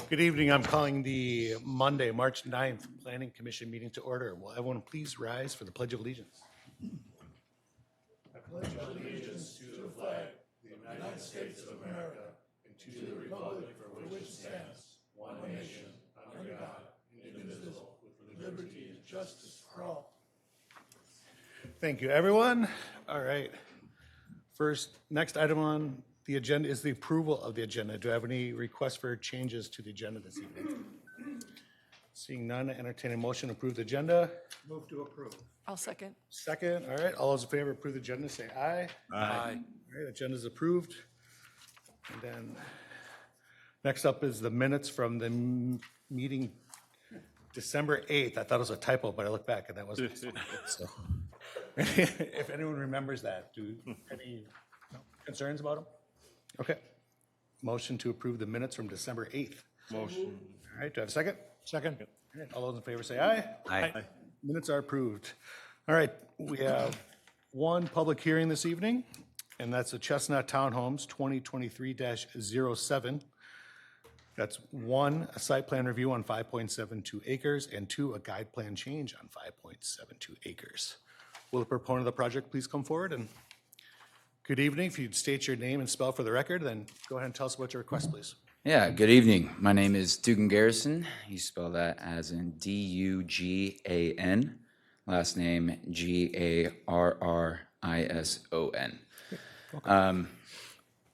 Good evening. I'm calling the Monday, March 9th Planning Commission meeting to order. Will everyone please rise for the Pledge of Allegiance? Thank you, everyone. All right. Next item on the agenda is the approval of the agenda. Do I have any requests for changes to the agenda this evening? Seeing none, entertain a motion to approve the agenda. Move to approve. I'll second. Second, all right. All those in favor of approve the agenda, say aye. Aye. All right, agenda is approved. And then next up is the minutes from the meeting December 8th. I thought it was a typo, but I looked back and that wasn't. So, if anyone remembers that, any concerns about them? Okay. Motion to approve the minutes from December 8th. Motion. All right, do I have a second? Second. All right, all those in favor say aye. Aye. Minutes are approved. All right, we have one public hearing this evening, and that's the Chestnut Townhomes 2023-07. That's one, a site plan review on 5.72 acres, and two, a guide plan change on 5.72 acres. Will the proponent of the project please come forward? And good evening. If you'd state your name and spell for the record, then go ahead and tell us about your request, please. Yeah, good evening. My name is Dugan Garrison. You spell that as in D-U-G-A-N. Last name G-A-R-R-I-S-O-N.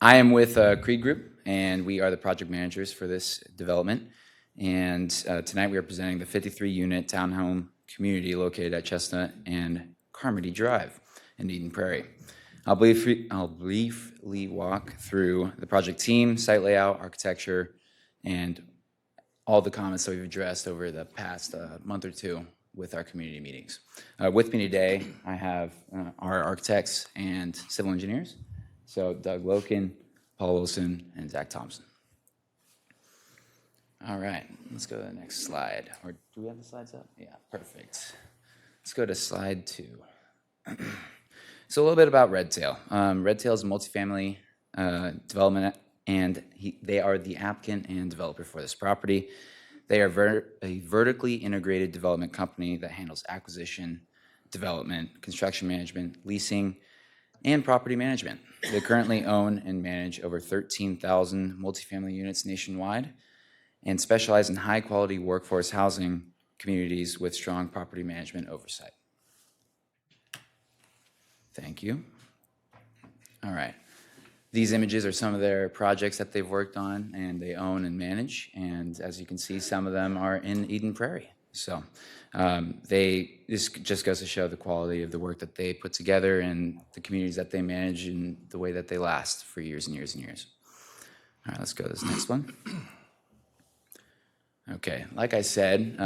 I am with Creed Group, and we are the project managers for this development. And tonight we are presenting the 53-unit townhome community located at Chestnut and Carmody Drive in Eden Prairie. I'll briefly walk through the project team, site layout, architecture, and all the comments that we've addressed over the past month or two with our community meetings. With me today, I have our architects and civil engineers. So Doug Loken, Paul Wilson, and Zach Thompson. All right, let's go to the next slide. Or do we have the slides up? Yeah, perfect. Let's go to slide 2. So a little bit about Redtail. Redtail is a multifamily development, and they are the applicant and developer for this property. They are a vertically integrated development company that handles acquisition, development, construction management, leasing, and property management. They currently own and manage over 13,000 multifamily units nationwide and specialize in high-quality workforce housing communities with strong property management oversight. Thank you. All right. These images are some of their projects that they've worked on and they own and manage. And as you can see, some of them are in Eden Prairie. So this just goes to show the quality of the work that they put together and the communities that they manage and the way that they last for years and years and years. All right, let's go to this next one. Okay, like I said,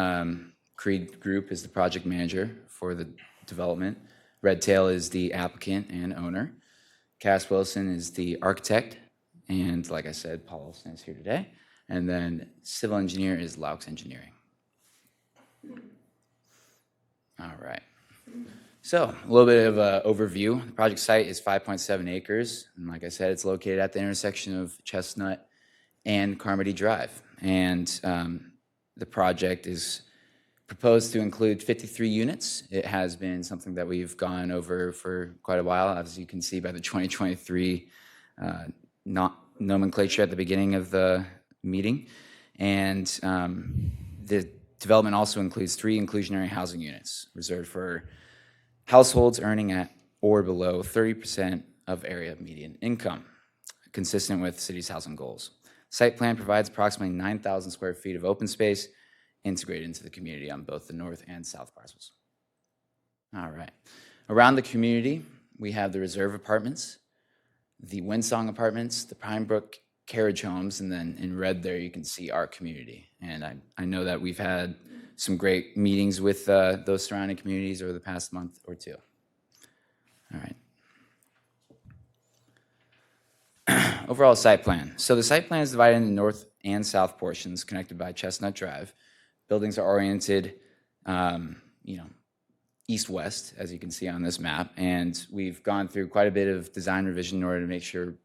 Creed Group is the project manager for the development. Redtail is the applicant and owner. Cass Wilson is the architect. And like I said, Paul Wilson is here today. And then civil engineer is Laux Engineering. All right. So a little bit of an overview. The project site is 5.7 acres. And like I said, it's located at the intersection of Chestnut and Carmody Drive. And the project is proposed to include 53 units. It has been something that we've gone over for quite a while, as you can see by the 2023 nomenclature at the beginning of the meeting. And the development also includes 3 inclusionary housing units reserved for households earning at or below 30% of area median income, consistent with the city's housing goals. Site plan provides approximately 9,000 square feet of open space integrated into the community on both the north and south parcels. All right. Around the community, we have the Reserve Apartments, the Windsong Apartments, the Pinebrook Carriage Homes, and then in red there you can see our community. And I know that we've had some great meetings with those surrounding communities over the past month or two. All right. Overall site plan. So the site plan is divided into north and south portions connected by Chestnut Drive. Buildings are oriented, east-west, as you can see on this map. And we've gone through quite a bit of design revision in order to make sure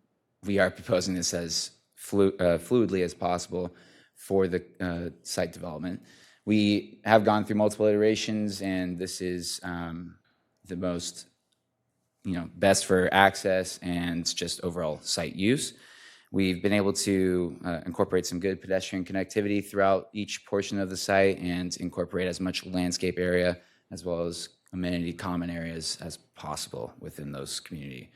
we are proposing this as fluidly as possible for the site development. We have gone through multiple iterations, and this is the most, best for access and just overall site use. We've been able to incorporate some good pedestrian connectivity throughout each portion of the site and incorporate as much landscape area as well as amenity common areas as possible within those community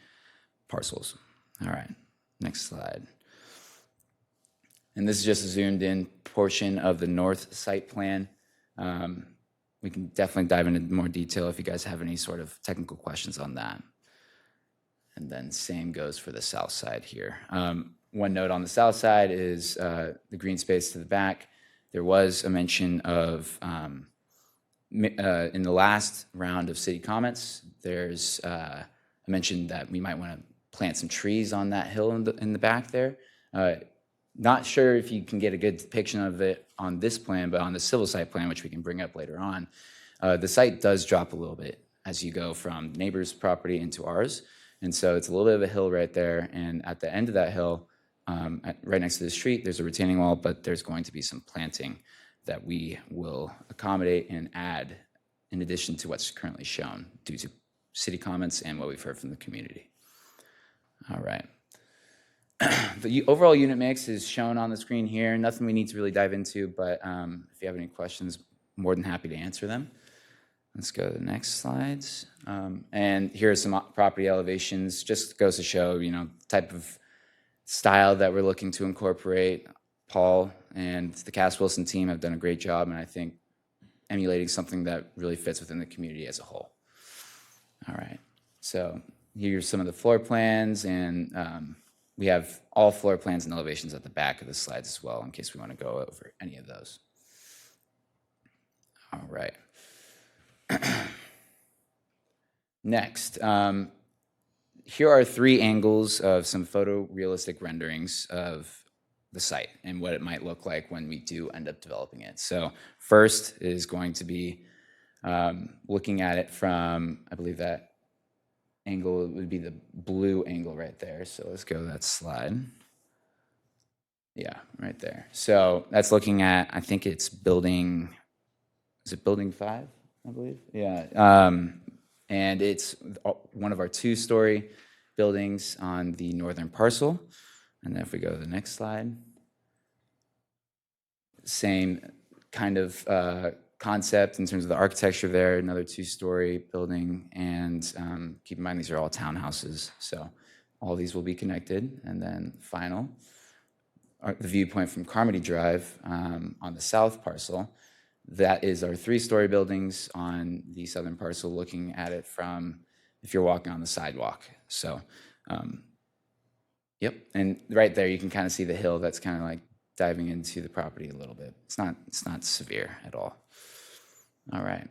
parcels. All right, next slide. And this is just a zoomed in portion of the north site plan. We can definitely dive into more detail if you guys have any sort of technical questions on that. And then same goes for the south side here. One note on the south side is the green space to the back. There was a mention of, in the last round of city comments, there's a mention that we might want to plant some trees on that hill in the back there. Not sure if you can get a good depiction of it on this plan, but on the civil site plan, which we can bring up later on, the site does drop a little bit as you go from neighbor's property into ours. And so it's a little bit of a hill right there. And at the end of that hill, right next to the street, there's a retaining wall, but there's going to be some planting that we will accommodate and add in addition to what's currently shown due to city comments and what we've heard from the community. All right. The overall unit mix is shown on the screen here. Nothing we need to really dive into, but if you have any questions, more than happy to answer them. Let's go to the next slides. And here are some property elevations. Just goes to show, the type of style that we're looking to incorporate. Paul and the Cass Wilson team have done a great job, and I think emulating something that really fits within the community as a whole. All right. So here's some of the floor plans, and we have all floor plans and elevations at the back of the slides as well, in case we want to go over any of those. All right. Next, here are 3 angles of some photorealistic renderings of the site and what it might look like when we do end up developing it. So first is going to be looking at it from, I believe that angle would be the blue angle right there. So let's go to that slide. Yeah, right there. So that's looking at, I think it's building, is it building 5, I believe? Yeah. And it's one of our 2-story buildings on the northern parcel. And then if we go to the next slide, same kind of concept in terms of the architecture there, another 2-story building. And keep in mind, these are all townhouses. So all these will be connected. And then final, the viewpoint from Carmody Drive on the south parcel. That is our 3-story buildings on the southern parcel, looking at it from if you're walking on the sidewalk. So, yep. And right there, you can kind of see the hill that's kind of like diving into the property a little bit. It's not severe at all. All right.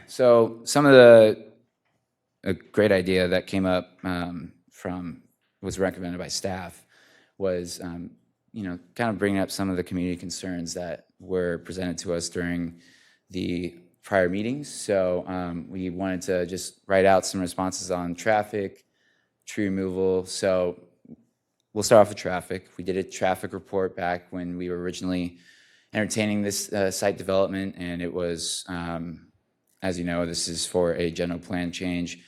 So some of a great idea that came up was recommended by staff was, kind of bringing up some of the community concerns that were presented to us during the prior meetings. So we wanted to just write out some responses on traffic, tree removal. So we'll start off with traffic. We did a traffic report back when we were originally entertaining this site development, and it was, as you know, this is for a general plan change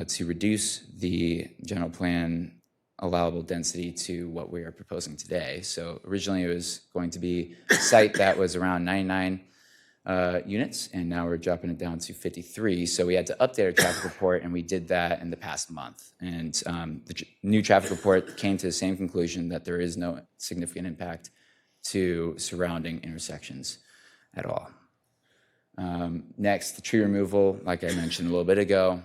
to reduce the general plan allowable density to what we are proposing today. So originally it was going to be a site that was around 99 units, and now we're dropping it down to 53. So we had to update our traffic report, and we did that in the past month. And the new traffic report came to the same conclusion that there is no significant impact to surrounding intersections at all. Next, the tree removal, like I mentioned a little bit ago,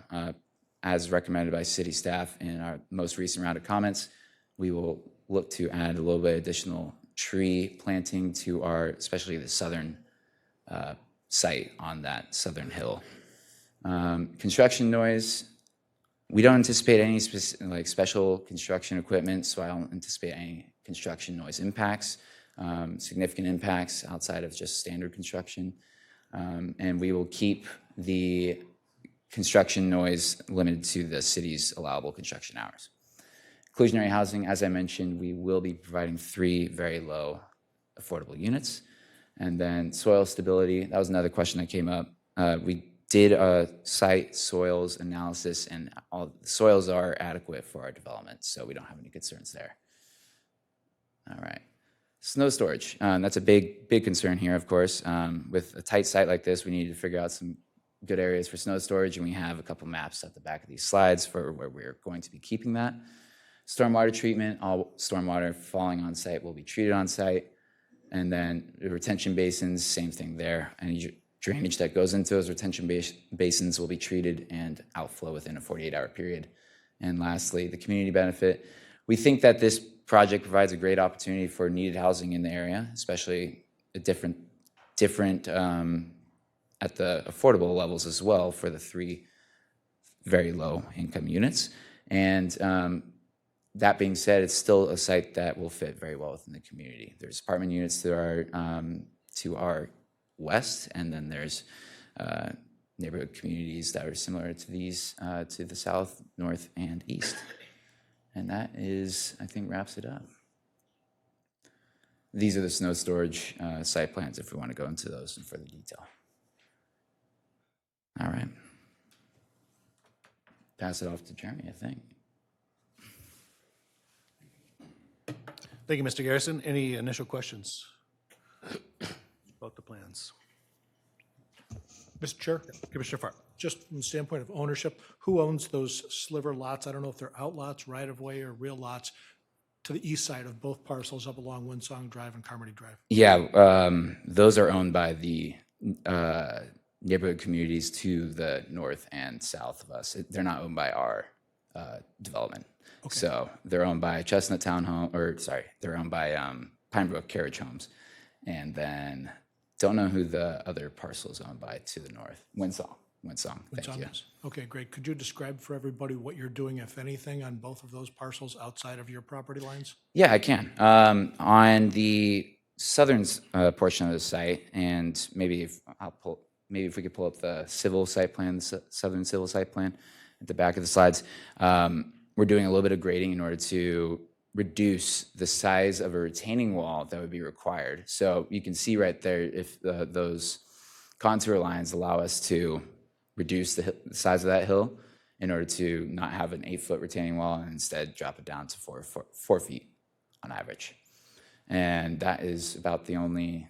as recommended by city staff in our most recent round of comments, we will look to add a little bit additional tree planting to our, especially the southern site on that southern hill. Construction noise, we don't anticipate any special construction equipment, so I don't anticipate any construction noise impacts, significant impacts outside of just standard construction. And we will keep the construction noise limited to the city's allowable construction hours. Inclusionary housing, as I mentioned, we will be providing 3 very low affordable units. And then soil stability, that was another question that came up. We did a site soils analysis, and all the soils are adequate for our development, so we don't have any concerns there. All right. Snow storage, that's a big concern here, of course. With a tight site like this, we need to figure out some good areas for snow storage, and we have a couple maps at the back of these slides for where we're going to be keeping that. Stormwater treatment, all stormwater falling on site will be treated on site. And then the retention basins, same thing there. Any drainage that goes into those retention basins will be treated and outflow within a 48-hour period. And lastly, the community benefit. We think that this project provides a great opportunity for needed housing in the area, especially a different at the affordable levels as well for the 3 very low income units. And that being said, it's still a site that will fit very well within the community. There's apartment units to our west, and then there's neighborhood communities that are similar to these to the south, north, and east. And that is, I think, wraps it up. These are the snow storage site plans if we want to go into those in further detail. All right. Pass it off to Jeremy, I think. Thank you, Mr. Garrison. Any initial questions about the plans? Mr. Chair, Commissioner Farr. just from the standpoint of ownership, who owns those sliver lots? I don't know if they're outlots, right-of-way, or real lots to the east side of both parcels up along Winsong Drive and Carmody Drive. Yeah, those are owned by the neighborhood communities to the north and south of us. They're not owned by our development. Okay. So they're owned by Chestnut Townhome, they're owned by Pinebrook Carriage Homes. And then don't know who the other parcel is owned by to the north. Winsong, thank you. Okay, great. Could you describe for everybody what you're doing, if anything, on both of those parcels outside of your property lines? Yeah, I can. On the southern portion of the site, and maybe if we could pull up the civil site plan, the southern civil site plan at the back of the slides. We're doing a little bit of grading in order to reduce the size of a retaining wall that would be required. So you can see right there if those contour lines allow us to reduce the size of that hill in order to not have an 8-foot retaining wall and instead drop it down to 4 feet on average. And that is about the only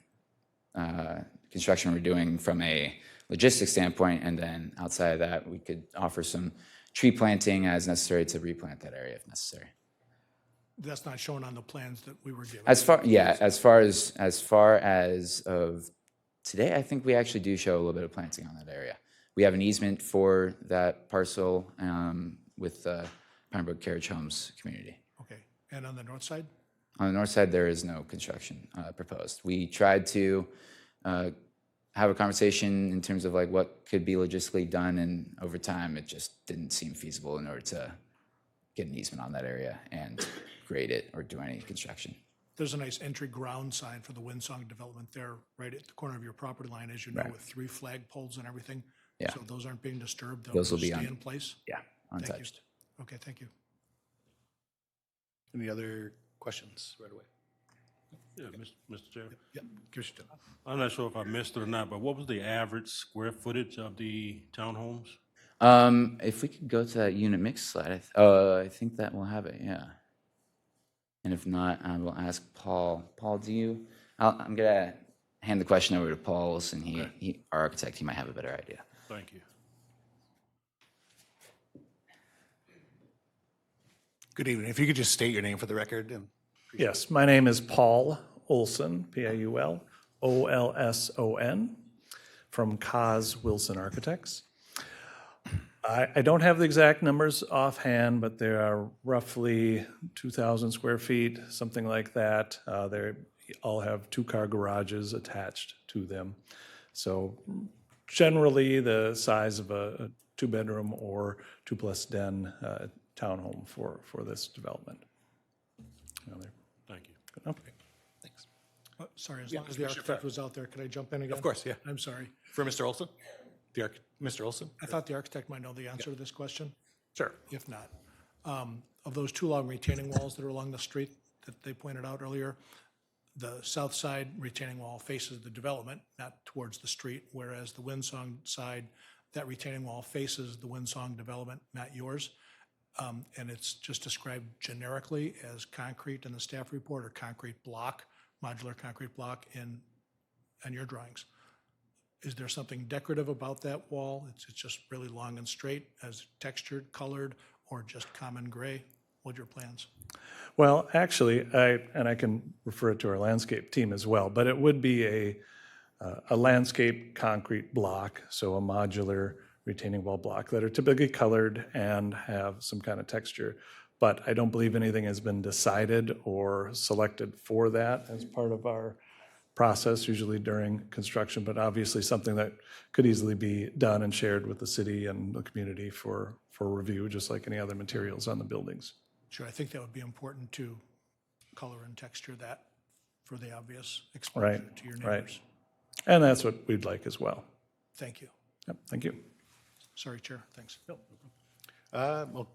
construction we're doing from a logistics standpoint. And then outside of that, we could offer some tree planting as necessary to replant that area if necessary. That's not shown on the plans that we were given. As far as of today, I think we actually do show a little bit of planting on that area. We have an easement for that parcel with the Pinebrook Carriage Homes community. Okay, and on the north side? On the north side, there is no construction proposed. We tried to have a conversation in terms of like what could be logistically done, and over time, it just didn't seem feasible in order to get an easement on that area and grade it or do any construction. There's a nice entry ground sign for the Winsong development there, right at the corner of your property line, as you know, with 3 flag poles and everything. Yeah. So those aren't being disturbed. Those will be stay in place. Yeah, untouched. Okay, thank you. Any other questions right away? Yeah, Mr. Chair. Yeah, Commissioner Dunn. I'm not sure if I missed it or not, but what was the average square footage of the townhomes? If we could go to that unit mix slide, I think that will have it, yeah. And if not, I will ask Paul. Paul, I'm gonna hand the question over to Paul Olson. He, our architect, he might have a better idea. Thank you. Good evening. If you could just state your name for the record. And Yes, my name is Paul Olson, P-A-U-L-O-L-S-O-N, from Kaz Wilson Architects. I don't have the exact numbers offhand, but there are roughly 2,000 square feet, something like that. They all have 2-car garages attached to them. So generally, the size of a 2-bedroom or 2+ den townhome for this development. Thank you. Okay. thanks. Sorry, as long as the architect was out there, could I jump in again? Of course, yeah. I'm sorry. For Mr. Olson? Mr. Olson? I thought the architect might know the answer to this question, Sure. if not. Of those two long retaining walls that are along the street that they pointed out earlier, the south side retaining wall faces the development, not towards the street, whereas the Windsong side, that retaining wall faces the Windsong development, not yours. And it's just described generically as concrete in the staff report or concrete block, modular concrete block in your drawings. Is there something decorative about that wall? It's just really long and straight, as textured, colored, or just common gray? What are your plans? Well, actually, I can refer it to our landscape team as well, but it would be a landscape concrete block, so a modular retaining wall block that are typically colored and have some kind of texture. But I don't believe anything has been decided or selected for that as part of our process, usually during construction, but obviously something that could easily be done and shared with the city and the community for review, just like any other materials on the buildings. Sure, I think that would be important to color and texture that for the obvious exposure Right, to your right. neighbors. And that's what we'd like as well. Thank you. Yep, thank you. Sorry, Chair, thanks. Well,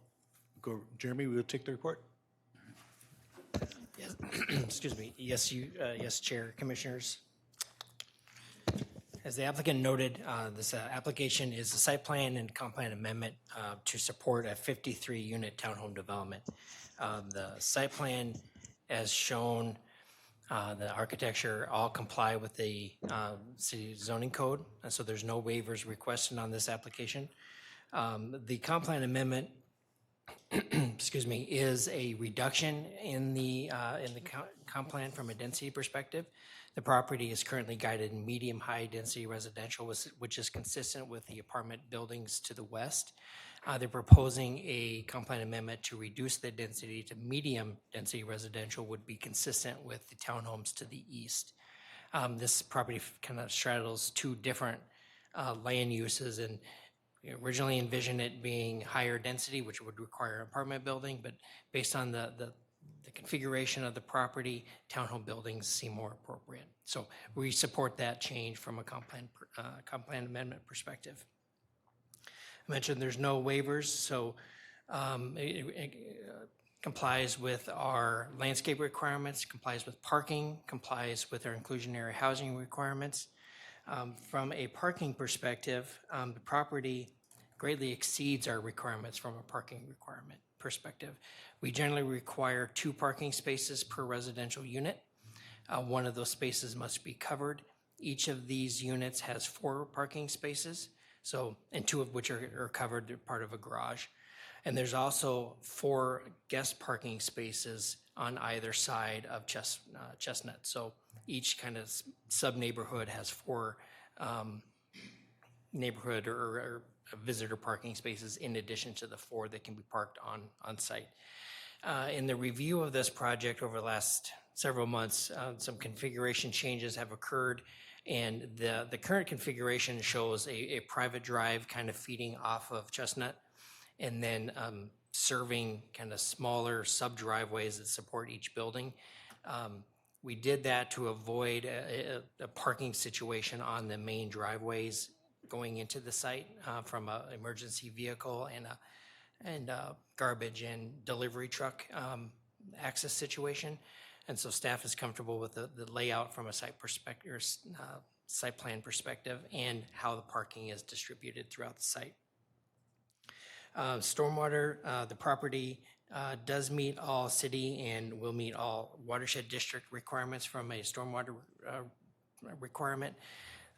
go, Jeremy, we'll take the report. Yes, excuse me. Yes, yes, Chair, Commissioners. As the applicant noted, this application is a site plan and comp plan amendment to support a 53-unit townhome development. The site plan, as shown, the architecture all comply with the city zoning code, and so there's no waivers requested on this application. The comp plan amendment excuse me, is a reduction in the comp plan from a density perspective. The property is currently guided in medium-high density residential, which is consistent with the apartment buildings to the west. They're proposing a comp plan amendment to reduce the density to medium density residential, would be consistent with the townhomes to the east. This property kind of straddles two different land uses, and we originally envisioned it being higher density, which would require an apartment building, but based on the configuration of the property, townhome buildings seem more appropriate. So we support that change from a comp plan amendment perspective. I mentioned there's no waivers, so it complies with our landscape requirements, complies with parking, complies with our inclusionary housing requirements. From a parking perspective, the property greatly exceeds our requirements from a parking requirement perspective. We generally require 2 parking spaces per residential unit. One of those spaces must be covered. Each of these units has 4 parking spaces, and 2 of which are covered, they're part of a garage. And there's also 4 guest parking spaces on either side of Chestnut. So each kind of sub-neighborhood has 4 neighborhood or visitor parking spaces in addition to the 4 that can be parked on site. In the review of this project over the last several months, some configuration changes have occurred, and the current configuration shows a private drive kind of feeding off of Chestnut, and then serving kind of smaller sub-driveways that support each building. We did that to avoid a parking situation on the main driveways going into the site from an emergency vehicle and a garbage and delivery truck access situation. And so staff is comfortable with the layout from a site perspective, site plan perspective, and how the parking is distributed throughout the site. Stormwater, the property does meet all city and will meet all watershed district requirements from a stormwater requirement.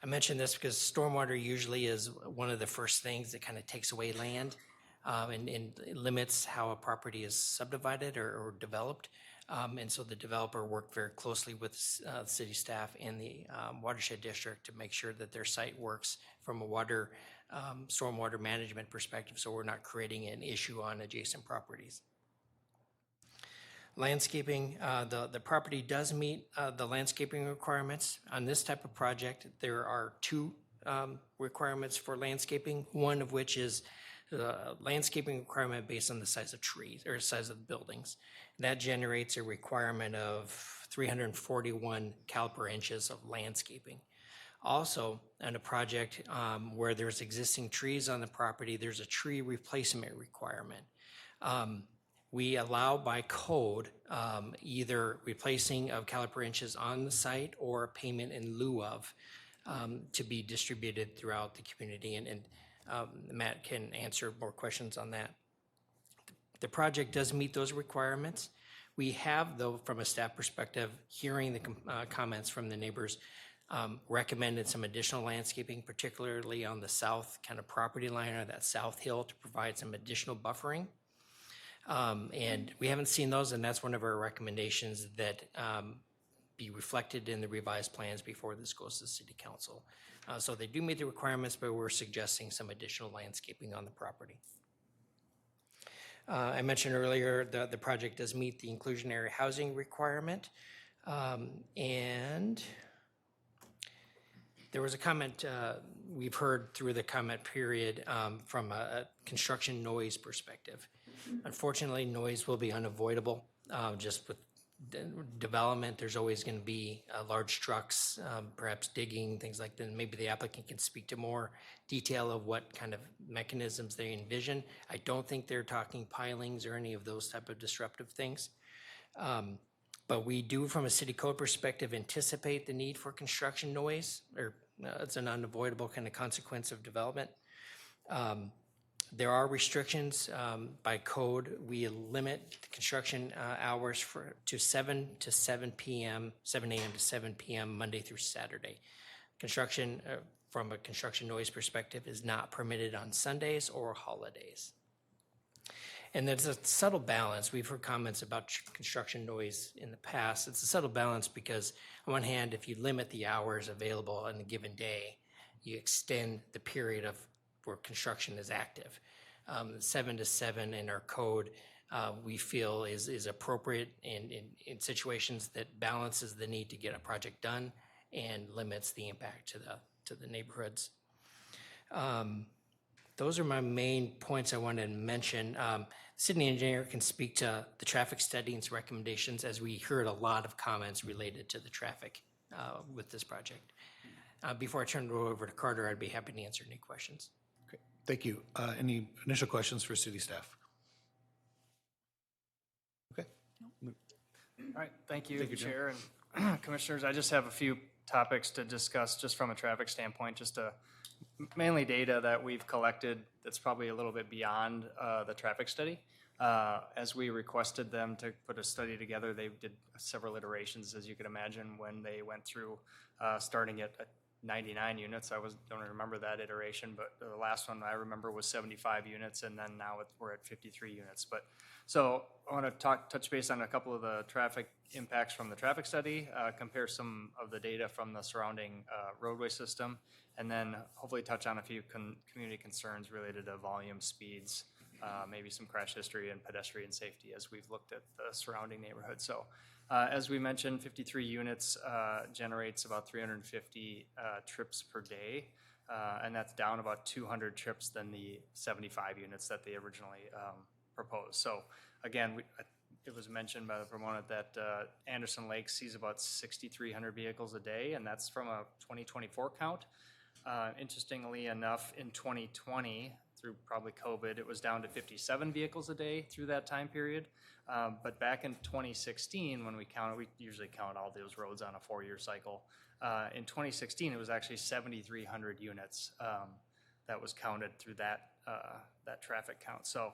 I mention this because stormwater usually is one of the first things that kind of takes away land and limits how a property is subdivided or developed. And so the developer worked very closely with city staff and the watershed district to make sure that their site works from a stormwater management perspective, so we're not creating an issue on adjacent properties. Landscaping, the property does meet the landscaping requirements. On this type of project, there are 2 requirements for landscaping, one of which is landscaping requirement based on the size of trees or size of the buildings. That generates a requirement of 341 caliper inches of landscaping. Also, on a project where there's existing trees on the property, there's a tree replacement requirement. We allow by code either replacing of caliper inches on the site or payment in lieu of to be distributed throughout the community. And Matt can answer more questions on that. The project does meet those requirements. We have, though, from a staff perspective, hearing the comments from the neighbors, recommended some additional landscaping, particularly on the south kind of property line or that south hill to provide some additional buffering. And we haven't seen those, and that's one of our recommendations that be reflected in the revised plans before this goes to City Council. So they do meet the requirements, but we're suggesting some additional landscaping on the property. I mentioned earlier that the project does meet the inclusionary housing requirement. And there was a comment we've heard through the comment period from a construction noise perspective. Unfortunately, noise will be unavoidable. Just with development, there's always going to be large trucks, perhaps digging, things like that. Maybe the applicant can speak to more detail of what kind of mechanisms they envision. I don't think they're talking pilings or any of those type of disruptive things. But we do, from a city code perspective, anticipate the need for construction noise, or it's an unavoidable kind of consequence of development. There are restrictions by code. We limit the construction hours to 7 to 7 p.m., 7 a.m. to 7 p.m., Monday through Saturday. Construction, from a construction noise perspective, is not permitted on Sundays or holidays. And there's a subtle balance. We've heard comments about construction noise in the past. It's a subtle balance because, on one hand, if you limit the hours available on a given day, you extend the period of where construction is active. 7 to 7 in our code, we feel is appropriate in situations that balances the need to get a project done and limits the impact to the neighborhoods. Those are my main points I wanted to mention. City engineer can speak to the traffic study and its recommendations, as we heard a lot of comments related to the traffic with this project. Before I turn it over to Carter, I'd be happy to answer any questions. Great. Thank you. Any initial questions for city staff? Okay. All right, thank you, Chair and Commissioners. I just have a few topics to discuss just from a traffic standpoint, just mainly data that we've collected that's probably a little bit beyond the traffic study. As we requested them to put a study together, they did several iterations, as you can imagine, when they went through starting at 99 units. I don't remember that iteration, but the last one I remember was 75 units, and then now we're at 53 units. But so I want to touch base on a couple of the traffic impacts from the traffic study, compare some of the data from the surrounding roadway system, and then hopefully touch on a few community concerns related to volume, speeds, maybe some crash history and pedestrian safety as we've looked at the surrounding neighborhood. So as we mentioned, 53 units generates about 350 trips per day, and that's down about 200 trips than the 75 units that they originally proposed. So again, it was mentioned by the proponent that Anderson Lake sees about 6,300 vehicles a day, and that's from a 2024 count. Interestingly enough, in 2020, through probably COVID, it was down to 57 vehicles a day through that time period. But back in 2016, when we usually count all those roads on a 4-year cycle. In 2016, it was actually 7,300 units that was counted through that traffic count. So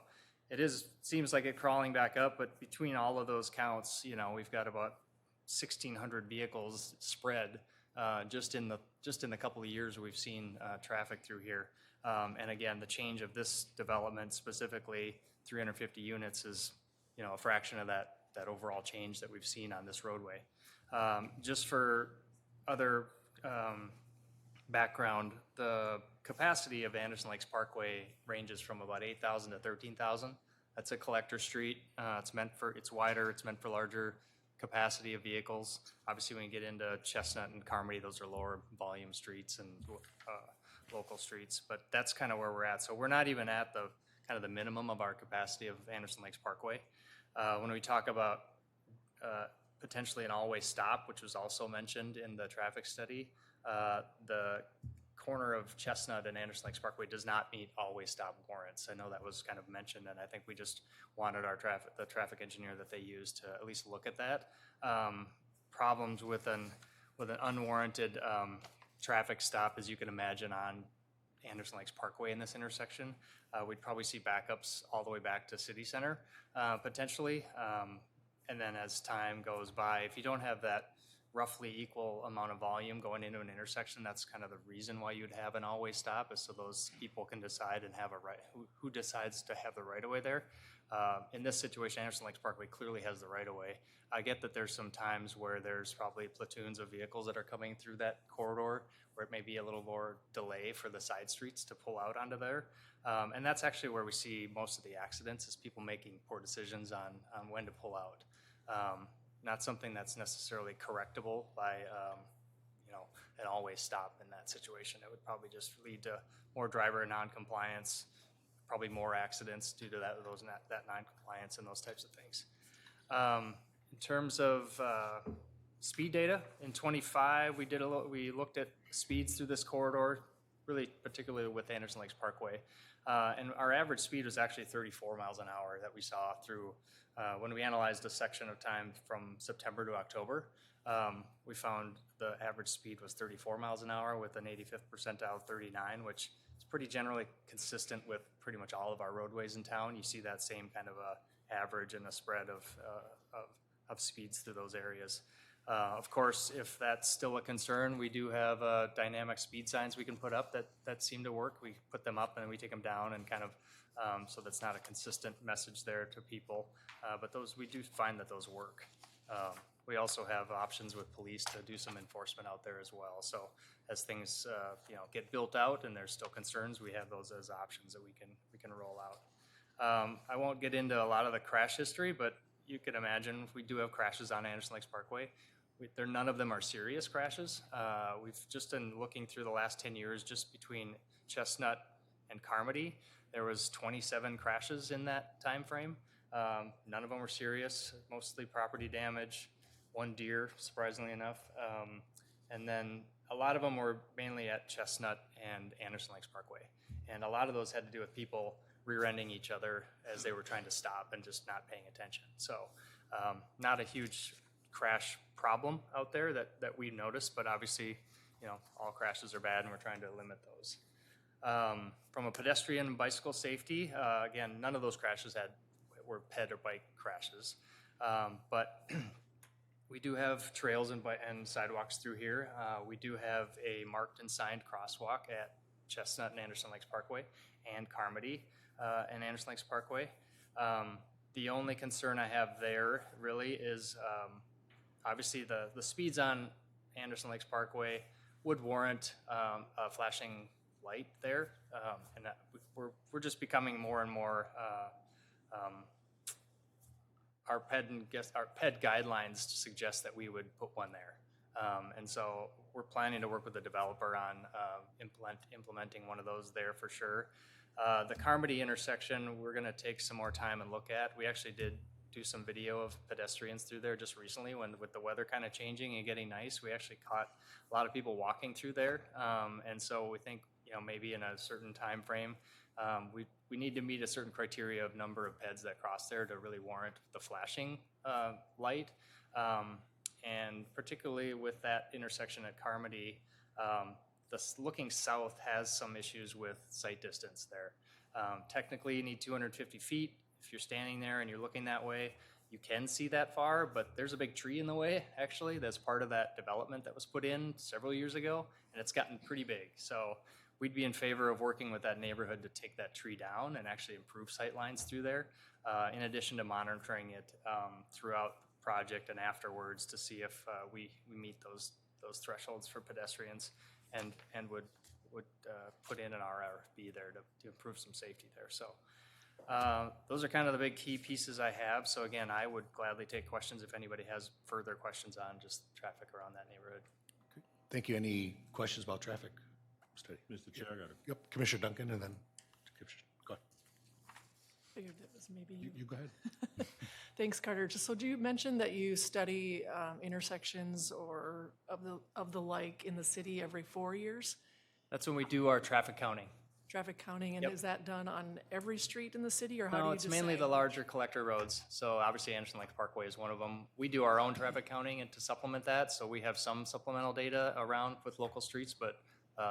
it seems like it crawling back up, but between all of those counts, we've got about 1,600 vehicles spread just in the couple of years we've seen traffic through here. And again, the change of this development, specifically 350 units, is a fraction of that overall change that we've seen on this roadway. Just for other background, the capacity of Anderson Lakes Parkway ranges from about 8,000 to 13,000. That's a collector street. It's wider. It's meant for larger capacity of vehicles. Obviously, when you get into Chestnut and Carmody, those are lower volume streets and local streets, but that's kind of where we're at. So we're not even at the kind of the minimum of our capacity of Anderson Lakes Parkway. When we talk about potentially an all-way stop, which was also mentioned in the traffic study, the corner of Chestnut and Anderson Lakes Parkway does not meet always stop warrants. I know that was kind of mentioned, and I think we just wanted the traffic engineer that they use to at least look at that. Problems with an unwarranted traffic stop, as you can imagine, on Anderson Lakes Parkway in this intersection. We'd probably see backups all the way back to City Center, potentially. And then as time goes by, if you don't have that roughly equal amount of volume going into an intersection, that's kind of the reason why you'd have an always stop, is so those people can decide and have a right, who decides to have the right of way there. In this situation, Anderson Lakes Parkway clearly has the right of way. I get that there's some times where there's probably platoons of vehicles that are coming through that corridor, where it may be a little more delay for the side streets to pull out onto there. And that's actually where we see most of the accidents, is people making poor decisions on when to pull out. Not something that's necessarily correctable by, an always stop in that situation. It would probably just lead to more driver non-compliance, probably more accidents due to that non-compliance and those types of things. In terms of speed data, in '25, we looked at speeds through this corridor, really particularly with Anderson Lakes Parkway. And our average speed was actually 34 miles an hour that we saw through, when we analyzed a section of time from September to October. We found the average speed was 34 miles an hour with an 85th percentile 39, which is pretty generally consistent with pretty much all of our roadways in town. You see that same kind of a average and a spread of speeds through those areas. Of course, if that's still a concern, we do have dynamic speed signs we can put up that seem to work. We put them up and then we take them down, and kind of, so that's not a consistent message there to people. But we do find that those work. We also have options with police to do some enforcement out there as well. So as things get built out and there's still concerns, we have those as options that we can roll out. I won't get into a lot of the crash history, but you can imagine we do have crashes on Anderson Lakes Parkway. None of them are serious crashes. We've just been looking through the last 10 years, just between Chestnut and Carmody, there was 27 crashes in that time frame. None of them were serious, mostly property damage, one deer, surprisingly enough. And then a lot of them were mainly at Chestnut and Anderson Lakes Parkway. And a lot of those had to do with people rear-ending each other as they were trying to stop and just not paying attention. So not a huge crash problem out there that we noticed, but obviously, all crashes are bad and we're trying to limit those. From a pedestrian and bicycle safety, again, none of those crashes were ped or bike crashes. But we do have trails and sidewalks through here. We do have a marked and signed crosswalk at Chestnut and Anderson Lakes Parkway and Carmody and Anderson Lakes Parkway. The only concern I have there really is obviously the speeds on Anderson Lakes Parkway would warrant a flashing light there. And we're just becoming more and more our PED guidelines suggest that we would put one there. And so we're planning to work with the developer on implementing one of those there for sure. The Carmody intersection, we're gonna take some more time and look at. We actually did do some video of pedestrians through there just recently with the weather kind of changing and getting nice. We actually caught a lot of people walking through there. And so we think, maybe in a certain time frame, we need to meet a certain criteria of number of PEDs that cross there to really warrant the flashing light. And particularly with that intersection at Carmody, looking south has some issues with sight distance there. Technically, you need 250 feet. If you're standing there and you're looking that way, you can see that far, but there's a big tree in the way, actually, that's part of that development that was put in several years ago, and it's gotten pretty big. So we'd be in favor of working with that neighborhood to take that tree down and actually improve sight lines through there, in addition to monitoring it throughout the project and afterwards to see if we meet those thresholds for pedestrians and would put in an RFB there to improve some safety there. So those are kind of the big key pieces I have. So again, I would gladly take questions if anybody has further questions on just traffic around that neighborhood. Thank you. Any questions about traffic study? Mr. Chair, I got Yep, Commissioner Duncan, and then, go ahead. Figured that was maybe you. You go ahead. Thanks, Carter. So you mentioned that you study intersections or of the like in the city every 4 years. That's when we do our traffic counting. Traffic counting, and Yep. is that done on every street in the city, or how do No, you it's decide? mainly the larger collector roads. So obviously Anderson Lakes Parkway is one of them. We do our own traffic counting and to supplement that, so we have some supplemental data around with local streets, but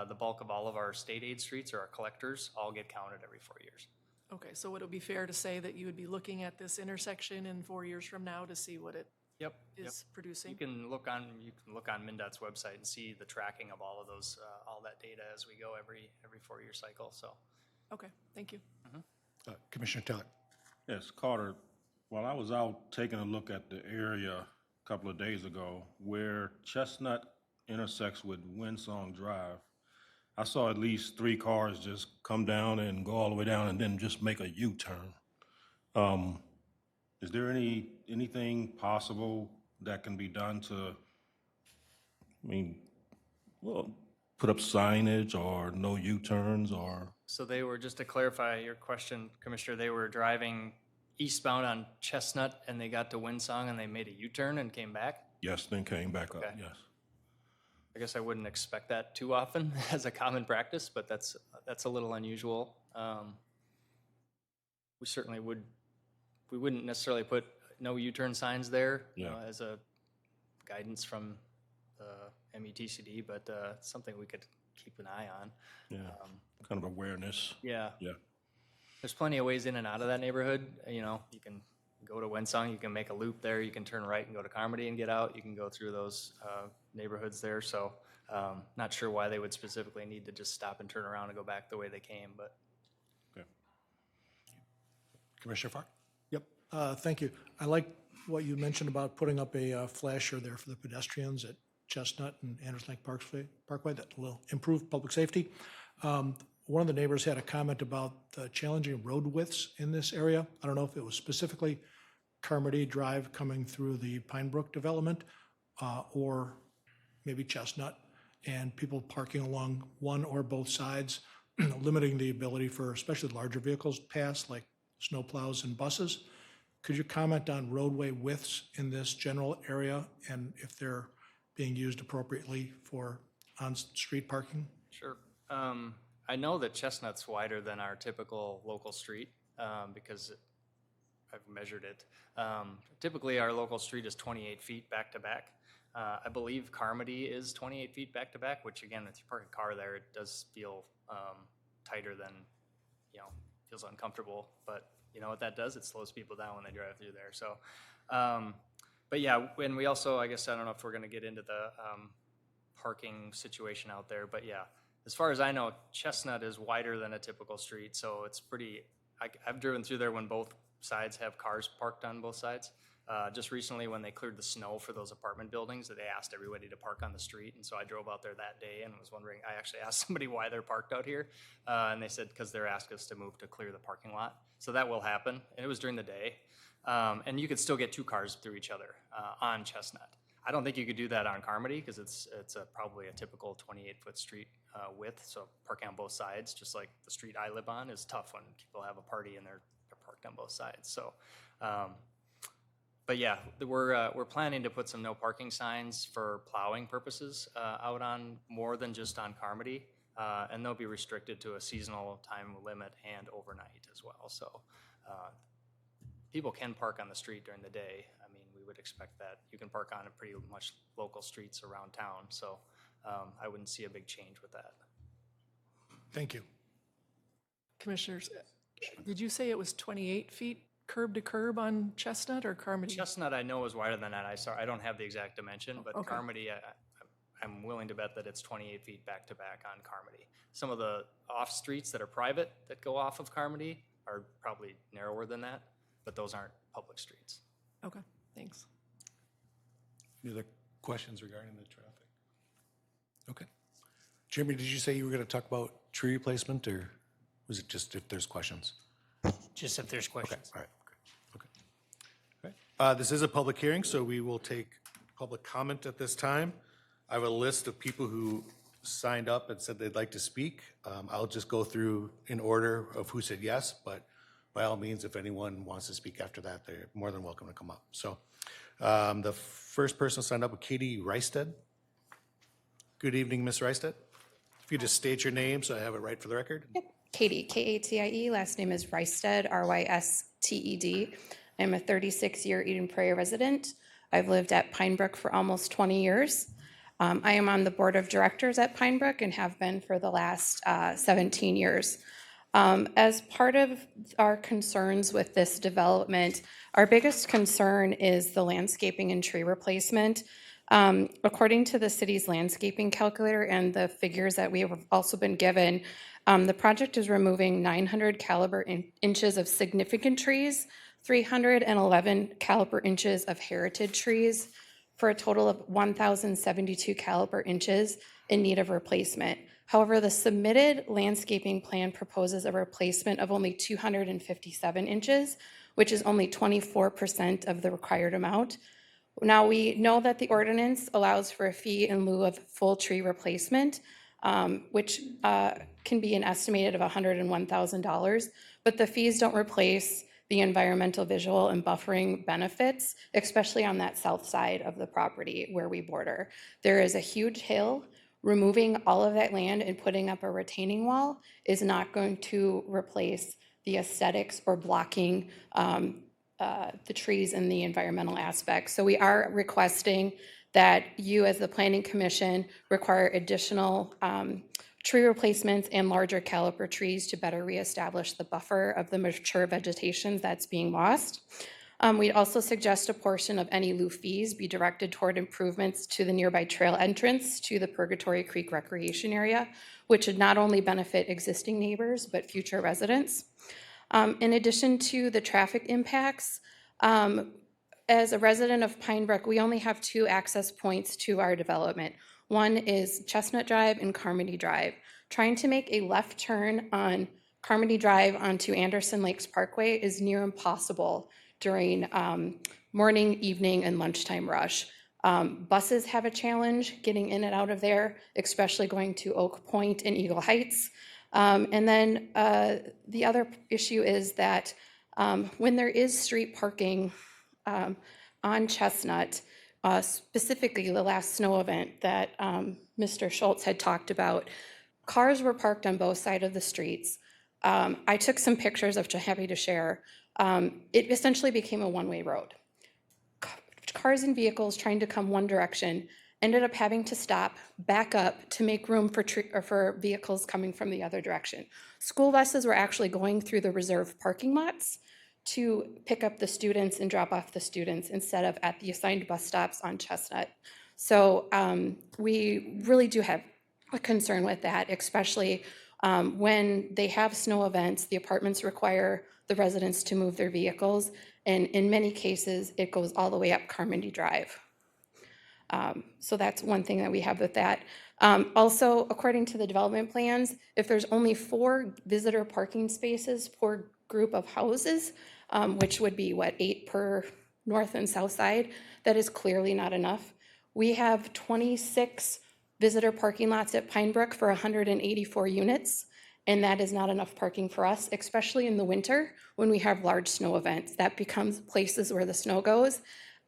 the bulk of all of our state aid streets or our collectors all get counted every 4 years. Okay, so would it be fair to say that you would be looking at this intersection in 4 years from now to see what it Yep. is producing? You can look on MnDOT's website and see the tracking of all of those, all that data as we go every 4-year cycle, so. Okay, thank you. Commissioner Taylor. Yes, Carter, while I was out taking a look at the area a couple of days ago where Chestnut intersects with Windsong Drive, I saw at least 3 cars just come down and go all the way down and then just make a U-turn. Is there anything possible that can be done to, well, put up signage or no U-turns or? So they were, just to clarify your question, Commissioner, they were driving eastbound on Chestnut and they got to Windsong and they made a U-turn and came back? Yes, then came back up, Okay. yes. I guess I wouldn't expect that too often as a common practice, but that's a little unusual. We certainly we wouldn't necessarily put no U-turn signs there, Yeah. as a guidance from the METCD, but it's something we could keep an eye on. Yeah, kind of awareness. Yeah. Yeah. There's plenty of ways in and out of that neighborhood. You know, you can go to Windsong, you can make a loop there, you can turn right and go to Carmody and get out. You can go through those neighborhoods there. So not sure why they would specifically need to just stop and turn around and go back the way they came, but. Okay. Commissioner Farr. Yep, thank you. I like what you mentioned about putting up a flasher there for the pedestrians at Chestnut and Anderson Lake Parkway. That will improve public safety. One of the neighbors had a comment about the challenging road widths in this area. I don't know if it was specifically Carmody Drive coming through the Pine Brook development, or maybe Chestnut, and people parking along one or both sides, limiting the ability for especially larger vehicles to pass, like snowplows and buses. Could you comment on roadway widths in this general area and if they're being used appropriately for on-street parking? Sure. I know that Chestnut's wider than our typical local street because I've measured it. Typically, our local street is 28 feet back to back. I believe Carmody is 28 feet back to back, which again, if you park a car there, it does feel tighter than, feels uncomfortable. But you know what that does? It slows people down when they drive through there. So, but yeah, and we also, I guess, I don't know if we're going to get into the parking situation out there, but yeah. As far as I know, Chestnut is wider than a typical street, so it's pretty, I've driven through there when both sides have cars parked on both sides. Just recently when they cleared the snow for those apartment buildings, that they asked everybody to park on the street, and so I drove out there that day and was wondering, I actually asked somebody why they're parked out here, and they said because they're asked us to move to clear the parking lot. So that will happen, and it was during the day. And you could still get 2 cars through each other on Chestnut. I don't think you could do that on Carmody because it's probably a typical 28-foot street width. So parking on both sides, just like the street I live on, is tough when people have a party and they're parked on both sides. So, but yeah, we're planning to put some no parking signs for plowing purposes out on more than just on Carmody, and they'll be restricted to a seasonal time limit and overnight as well. So people can park on the street during the day. I mean, we would expect that. You can park on pretty much local streets around town, so I wouldn't see a big change with that. Thank you. Commissioners, did you say it was 28 feet curb to curb on Chestnut or Carmody? Chestnut, I know is wider than that. I don't have the exact dimension, but Okay. Carmody, I'm willing to bet that it's 28 feet back to back on Carmody. Some of the off streets that are private that go off of Carmody are probably narrower than that, but those aren't public streets. Okay, thanks. Any other questions regarding the traffic? Okay. Jeremy, did you say you were going to talk about tree replacement, or was it just if there's questions? Just if there's questions. All right, okay. All right. This is a public hearing, so we will take public comment at this time. I have a list of people who signed up and said they'd like to speak. I'll just go through in order of who said yes, but by all means, if anyone wants to speak after that, they're more than welcome to come up. So the first person signed up was Katie Reisted. Good evening, Ms. Reisted. If you just state your name, so I have it right for the record. Katie, Katie, last name is Rysted, Rysted. I'm a 36-year Eden Prairie resident. I've lived at Pine Brook for almost 20 years. I am on the board of directors at Pine Brook and have been for the last 17 years. As part of our concerns with this development, our biggest concern is the landscaping and tree replacement. According to the city's landscaping calculator and the figures that we have also been given, the project is removing 900 caliber inches of significant trees, 311 caliber inches of heritage trees, for a total of 1,072 caliber inches in need of replacement. However, the submitted landscaping plan proposes a replacement of only 257 inches, which is only 24% of the required amount. Now, we know that the ordinance allows for a fee in lieu of full tree replacement, which can be an estimated of $101,000, but the fees don't replace the environmental, visual, and buffering benefits, especially on that south side of the property where we border. There is a huge hill. Removing all of that land and putting up a retaining wall is not going to replace the aesthetics or blocking the trees and the environmental aspects. So we are requesting that you, as the Planning Commission, require additional tree replacements and larger caliper trees to better reestablish the buffer of the mature vegetation that's being lost. We'd also suggest a portion of any lieu fees be directed toward improvements to the nearby trail entrance to the Purgatory Creek Recreation Area, which would not only benefit existing neighbors, but future residents. In addition to the traffic impacts, as a resident of Pine Brook, we only have 2 access points to our development. One is Chestnut Drive and Carmody Drive. Trying to make a left turn on Carmody Drive onto Anderson Lakes Parkway is near impossible during morning, evening, and lunchtime rush. Buses have a challenge getting in and out of there, especially going to Oak Point and Eagle Heights. And then the other issue is that when there is street parking on Chestnut, specifically the last snow event that Mr. Schultz had talked about, cars were parked on both sides of the streets. I took some pictures, which I'm happy to share. It essentially became a one-way road. Cars and vehicles trying to come one direction ended up having to stop, back up to make room for vehicles coming from the other direction. School buses were actually going through the reserved parking lots to pick up the students and drop off the students instead of at the assigned bus stops on Chestnut. So we really do have a concern with that, especially when they have snow events. The apartments require the residents to move their vehicles, and in many cases, it goes all the way up Carmody Drive. So that's one thing that we have with that. Also, according to the development plans, if there's only 4 visitor parking spaces per group of houses, which would be, 8 per north and south side, that is clearly not enough. We have 26 visitor parking lots at Pine Brook for 184 units, and that is not enough parking for us, especially in the winter when we have large snow events. That becomes places where the snow goes.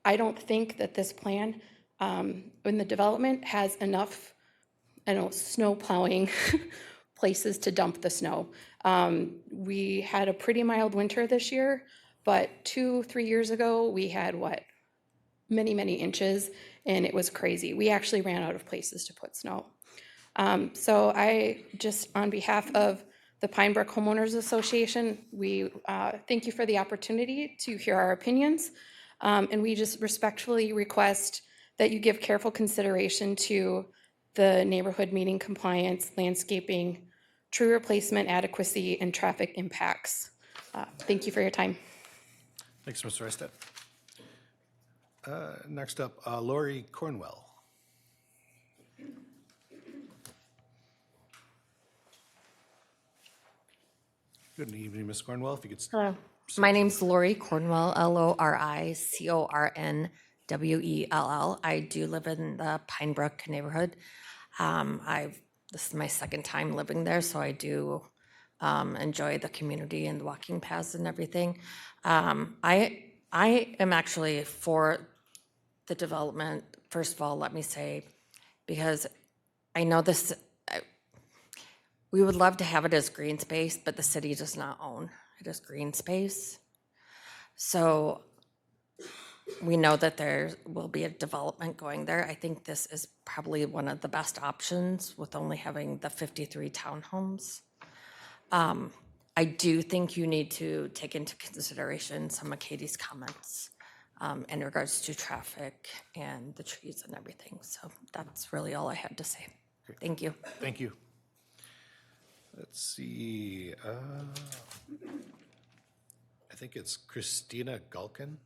I don't think that this plan in the development has enough, snow plowing places to dump the snow. We had a pretty mild winter this year, but 2-3 years ago, we had many, many inches, and it was crazy. We actually ran out of places to put snow. So I just, on behalf of the Pine Brook Homeowners Association, we thank you for the opportunity to hear our opinions. And we just respectfully request that you give careful consideration to the neighborhood meeting compliance, landscaping, tree replacement adequacy, and traffic impacts. Thank you for your time. Thanks, Mr. Rysted. Next up, Lori Cornwell. Good evening, Ms. Cornwell. If you could. Hello. My name's Lori Cornwell, Loricornwell. I do live in the Pine Brook neighborhood. This is my second time living there, so I do enjoy the community and the walking paths and everything. I am actually for the development. First of all, let me say, because I know this, We would love to have it as green space, but the city does not own it as green space. So we know that there will be a development going there. I think this is probably one of the best options with only having the 53 townhomes. I do think you need to take into consideration some of Katie's comments in regards to traffic and the trees and everything. So that's really all I had to say. Thank you. Thank you. Let's see. I think it's Christina Gullen.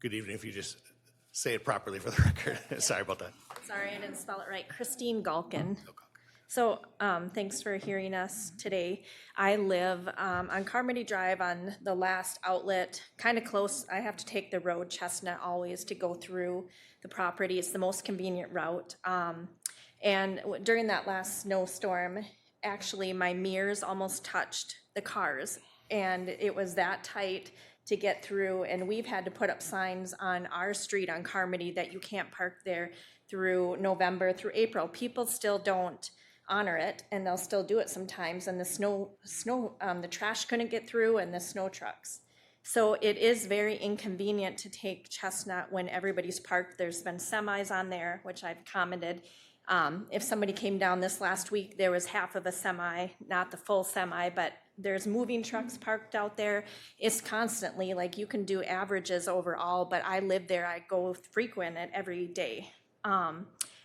Good evening, if you just say it properly for the record. Sorry about that. Sorry, I didn't spell it right. Christine Galkin. So thanks for hearing us today. I live on Carmody Drive on the last outlet, kind of close. I have to take the road Chestnut always to go through the property. It's the most convenient route. And during that last snowstorm, actually my mirrors almost touched the cars. And it was that tight to get through. And we've had to put up signs on our street on Carmody that you can't park there through November through April. People still don't honor it, and they'll still do it sometimes. And the trash couldn't get through, and the snow trucks. So it is very inconvenient to take Chestnut when everybody's parked. There's been semis on there, which I've commented. If somebody came down this last week, there was half of a semi, not the full semi, but there's moving trucks parked out there. It's constantly, like, you can do averages overall, but I live there, I go frequent it every day.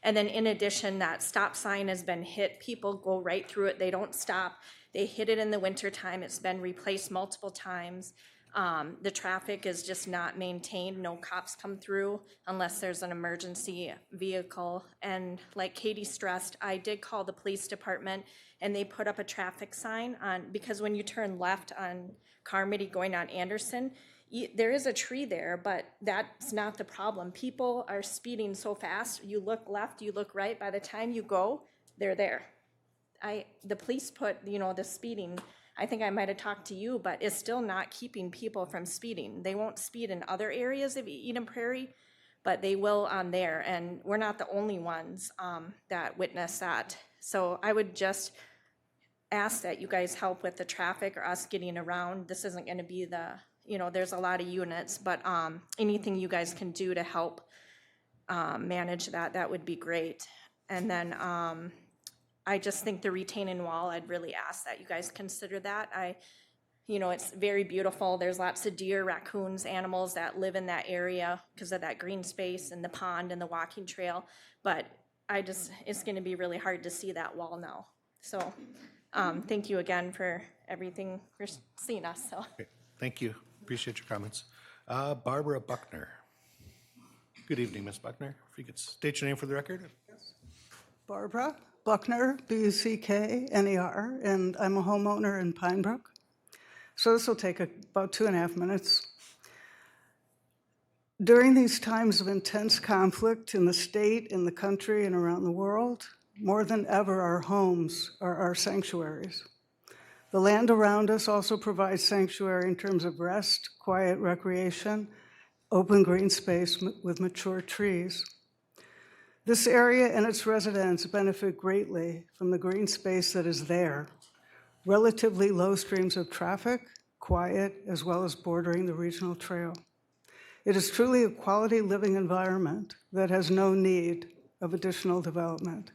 And then in addition, that stop sign has been hit. People go right through it. They don't stop. They hit it in the wintertime. It's been replaced multiple times. The traffic is just not maintained. No cops come through unless there's an emergency vehicle. And like Katie stressed, I did call the police department and they put up a traffic sign on, because when you turn left on Carmody going on Anderson, there is a tree there, but that's not the problem. People are speeding so fast. You look left, you look right. By the time you go, they're there. The police put, the speeding, I think I might have talked to you, but it's still not keeping people from speeding. They won't speed in other areas of Eden Prairie, but they will on there. And we're not the only ones that witness that. So I would just ask that you guys help with the traffic or us getting around. This isn't going to be there's a lot of units, but anything you guys can do to help manage that would be great. And then I just think the retaining wall, I'd really ask that you guys consider that. It's very beautiful. There's lots of deer, raccoons, animals that live in that area because of that green space and the pond and the walking trail. But it's going to be really hard to see that wall now. So thank you again for everything, for seeing us. So. Thank you. Appreciate your comments. Barbara Buckner. Good evening, Ms. Buckner. If you could state your name for the record. Barbara Buckner, Buckner, and I'm a homeowner in Pine Brook. So this will take about 2.5 minutes. During these times of intense conflict in the state, in the country, and around the world, more than ever, our homes are our sanctuaries. The land around us also provides sanctuary in terms of rest, quiet recreation, open green space with mature trees. This area and its residents benefit greatly from the green space that is there, relatively low streams of traffic, quiet, as well as bordering the regional trail. It is truly a quality living environment that has no need of additional development.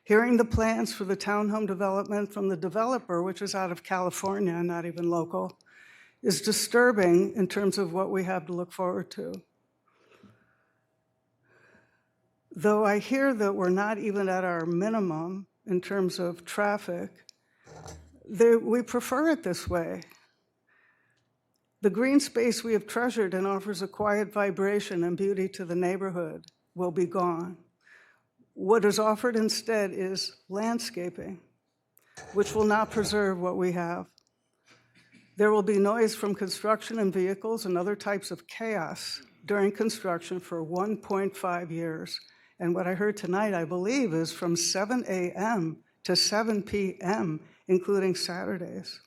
Hearing the plans for the townhome development from the developer, which is out of California, not even local, is disturbing in terms of what we have to look forward to. Though I hear that we're not even at our minimum in terms of traffic, we prefer it this way. The green space we have treasured and offers a quiet vibration and beauty to the neighborhood will be gone. What is offered instead is landscaping, which will not preserve what we have. There will be noise from construction and vehicles and other types of chaos during construction for 1.5 years. And what I heard tonight, I believe, is from 7 a.m. to 7 p.m., including Saturdays.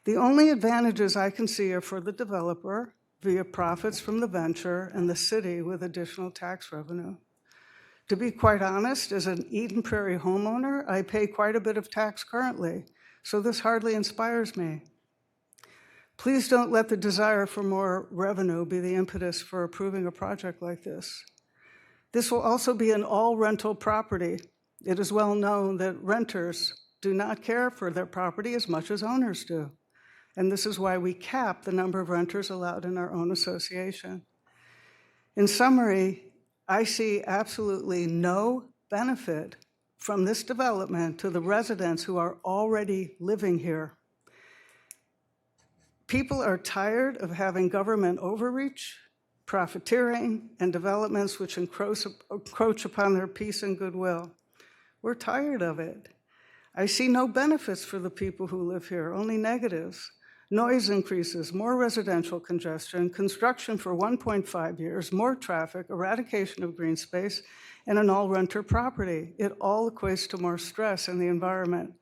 The only advantages I can see are for the developer via profits from the venture and the city with additional tax revenue. To be quite honest, as an Eden Prairie homeowner, I pay quite a bit of tax currently, so this hardly inspires me. Please don't let the desire for more revenue be the impetus for approving a project like this. This will also be an all-rental property. It is well known that renters do not care for their property as much as owners do. And this is why we cap the number of renters allowed in our own association. In summary, I see absolutely no benefit from this development to the residents who are already living here. People are tired of having government overreach, profiteering, and developments which encroach upon their peace and goodwill. We're tired of it. I see no benefits for the people who live here, only negatives. Noise increases, more residential congestion, construction for 1.5 years, more traffic, eradication of green space, and an all-renter property. It all equates to more stress in the environment.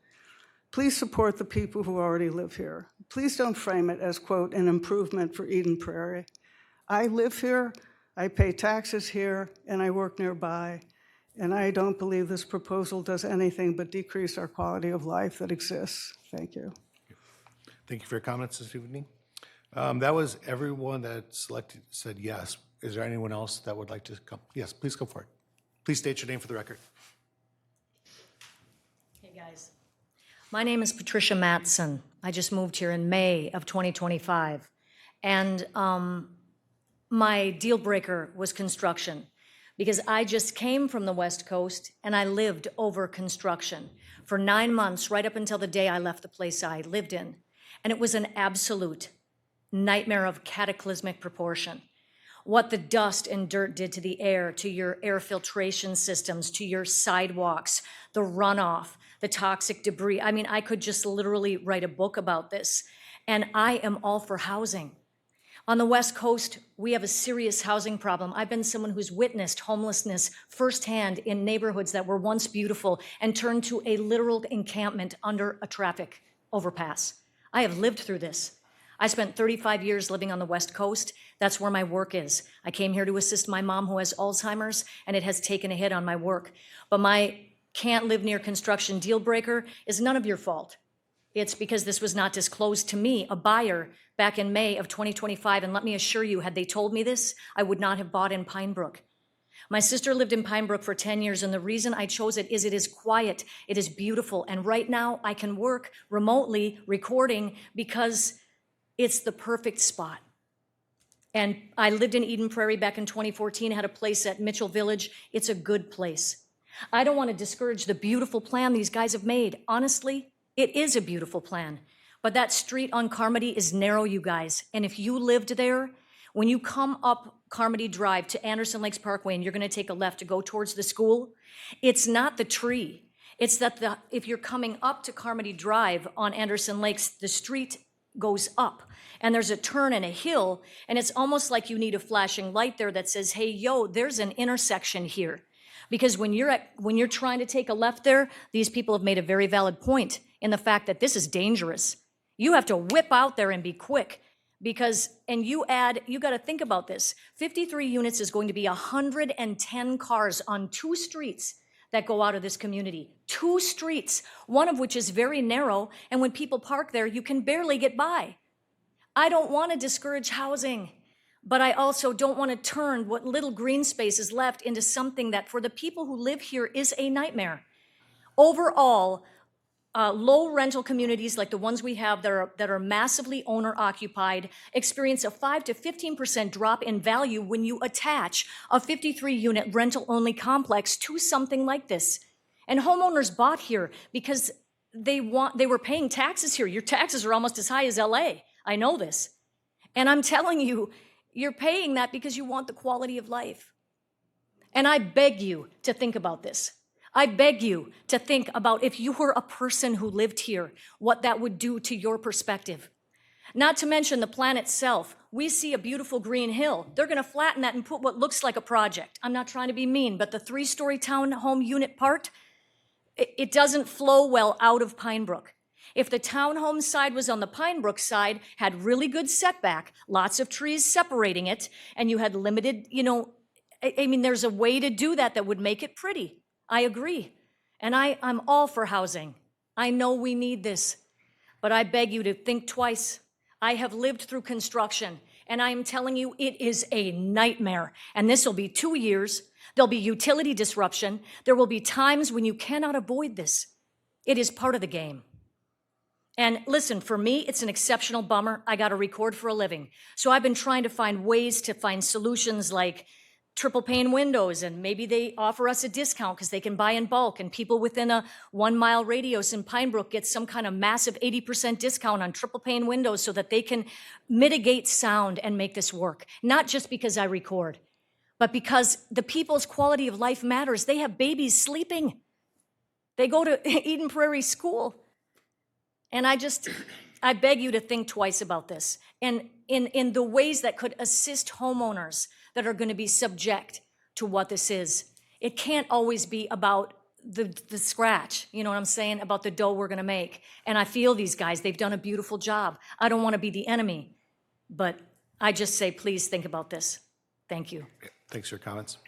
Please support the people who already live here. Please don't frame it as, quote, an improvement for Eden Prairie. I live here, I pay taxes here, and I work nearby. And I don't believe this proposal does anything but decrease our quality of life that exists. Thank you. Thank you for your comments this evening. That was everyone that said yes. Is there anyone else that would like to come? Yes, please go for it. Please state your name for the record. Hey, guys. My name is Patricia Matson. I just moved here in May of 2025. And my deal breaker was construction, because I just came from the West Coast and I lived over construction for 9 months, right up until the day I left the place I lived in. And it was an absolute nightmare of cataclysmic proportion. What the dust and dirt did to the air, to your air filtration systems, to your sidewalks, the runoff, the toxic debris. I mean, I could just literally write a book about this. And I am all for housing. On the West Coast, we have a serious housing problem. I've been someone who's witnessed homelessness firsthand in neighborhoods that were once beautiful and turned to a literal encampment under a traffic overpass. I have lived through this. I spent 35 years living on the West Coast. That's where my work is. I came here to assist my mom who has Alzheimer's, and it has taken a hit on my work. But my can't live near construction deal breaker is none of your fault. It's because this was not disclosed to me, a buyer, back in May of 2025. And let me assure you, had they told me this, I would not have bought in Pine Brook. My sister lived in Pine Brook for 10 years, and the reason I chose it is quiet, it is beautiful, and right now I can work remotely recording because it's the perfect spot. And I lived in Eden Prairie back in 2014, had a place at Mitchell Village. It's a good place. I don't want to discourage the beautiful plan these guys have made. Honestly, it is a beautiful plan, but that street on Carmody is narrow, you guys, and if you lived there, when you come up Carmody Drive to Anderson Lakes Parkway and you're going to take a left to go towards the school, it's not the tree. It's that if you're coming up to Carmody Drive on Anderson Lakes, the street goes up and there's a turn and a hill, and it's almost like you need a flashing light there that says, hey, yo, there's an intersection here. Because when you're trying to take a left there, these people have made a very valid point in the fact that this is dangerous. You have to whip out there and be quick. Because, and you got to think about this, 53 units is going to be 110 cars on 2 streets that go out of this community. 2 streets, one of which is very narrow, and when people park there, you can barely get by. I don't want to discourage housing, but I also don't want to turn what little green space is left into something that for the people who live here is a nightmare. Overall, low rental communities like the ones we have that are massively owner occupied experience a 5 to 15% drop in value when you attach a 53 unit rental only complex to something like this. And homeowners bought here because they were paying taxes here. Your taxes are almost as high as LA. I know this. And I'm telling you, you're paying that because you want the quality of life. And I beg you to think about this. I beg you to think about if you were a person who lived here, what that would do to your perspective. Not to mention the plan itself. We see a beautiful green hill. They're going to flatten that and put what looks like a project. I'm not trying to be mean, but the 3-story townhome unit part, it doesn't flow well out of Pine Brook. If the townhome side was on the Pine Brook side, had really good setback, lots of trees separating it, and you had limited, I mean, there's a way to do that that would make it pretty. I agree. And I'm all for housing. I know we need this, but I beg you to think twice. I have lived through construction, and I am telling you, it is a nightmare. And this will be 2 years. There'll be utility disruption. There will be times when you cannot avoid this. It is part of the game. And listen, for me, it's an exceptional bummer. I got to record for a living. So I've been trying to find ways to find solutions like triple pane windows, and maybe they offer us a discount because they can buy in bulk, and people within a 1 mile radius in Pine Brook get some kind of massive 80% discount on triple pane windows so that they can mitigate sound and make this work. Not just because I record, but because the people's quality of life matters. They have babies sleeping. They go to Eden Prairie School. And I beg you to think twice about this, and in the ways that could assist homeowners that are going to be subject to what this is. It can't always be about the scratch, you know what I'm saying, about the dough we're going to make. And I feel these guys, they've done a beautiful job. I don't want to be the enemy, but I just say, please think about this. Thank you. Thanks for your comments.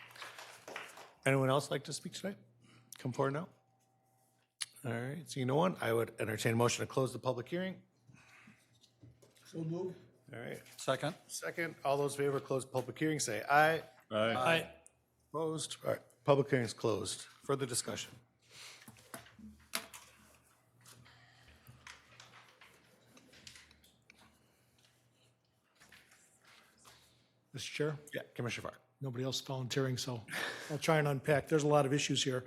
Anyone else like to speak tonight? Come forward now. All right, seeing no one, I would entertain a motion to close the public hearing. So move. All right, Second. second, all those in favor of close the public hearing, say aye. Aye. Opposed? All right, public hearing is closed. Further discussion? Mr. Chair? Yeah, Commissioner Farr. Nobody else volunteering, so I'll try and unpack. There's a lot of issues here.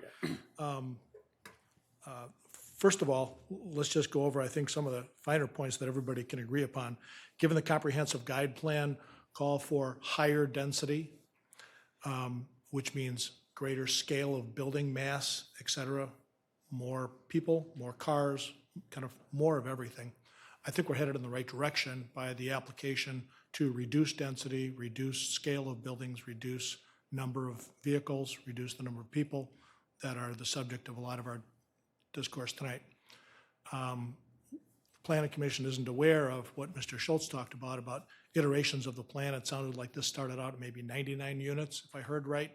First of all, let's just go over, I think, some of the finer points that everybody can agree upon. Given the comprehensive guide plan call for higher density, which means greater scale of building mass, et cetera, more people, more cars, kind of more of everything. I think we're headed in the right direction by the application to reduce density, reduce scale of buildings, reduce number of vehicles, reduce the number of people that are the subject of a lot of our discourse tonight. The Planning Commission isn't aware of what Mr. Schultz talked about iterations of the plan. It sounded like this started out at maybe 99 units, if I heard right.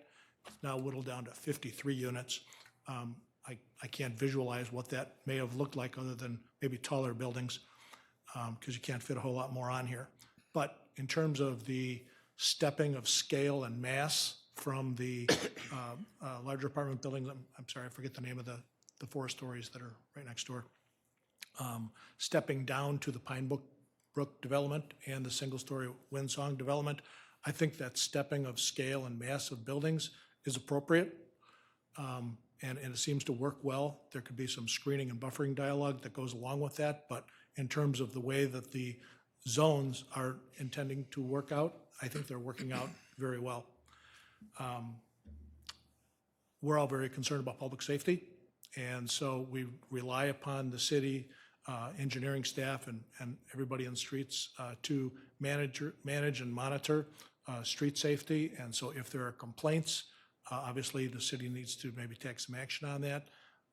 It's now whittled down to 53 units. I can't visualize what that may have looked like other than maybe taller buildings, because you can't fit a whole lot more on here. But in terms of the stepping of scale and mass from the larger apartment buildings, I'm sorry, I forget the name of the 4 stories that are right next door, stepping down to the Pine Brook development and the single-story Windsong development, I think that stepping of scale and mass of buildings is appropriate, and it seems to work well. There could be some screening and buffering dialogue that goes along with that, but in terms of the way that the zones are intending to work out, I think they're working out very well. We're all very concerned about public safety, and so we rely upon the city engineering staff and everybody in the streets to manage and monitor street safety. And so if there are complaints, obviously the city needs to maybe take some action on that.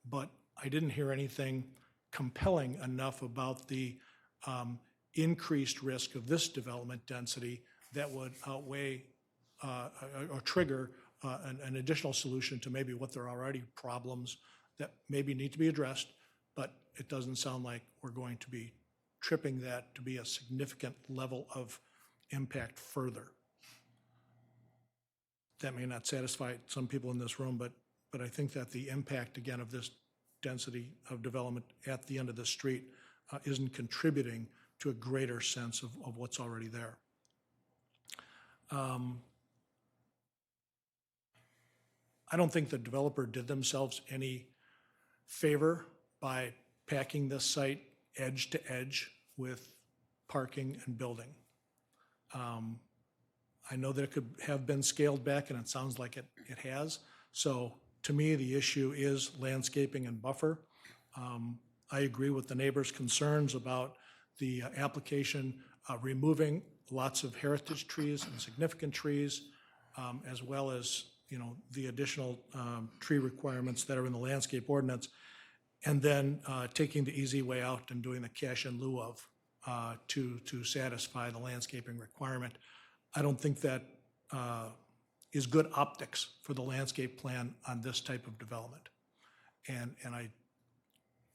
But I didn't hear anything compelling enough about the increased risk of this development density that would outweigh or trigger an additional solution to maybe what there are already problems that maybe need to be addressed, but it doesn't sound like we're going to be tripping that to be a significant level of impact further. That may not satisfy some people in this room, but I think that the impact, again, of this density of development at the end of the street isn't contributing to a greater sense of what's already there. I don't think the developer did themselves any favor by packing this site edge to edge with parking and building. I know that it could have been scaled back, and it sounds like it has. So to me, the issue is landscaping and buffer. I agree with the neighbors' concerns about the application removing lots of heritage trees and significant trees, as well as the additional tree requirements that are in the landscape ordinance, and then taking the easy way out and doing the cash in lieu of to satisfy the landscaping requirement. I don't think that is good optics for the landscape plan on this type of development. And I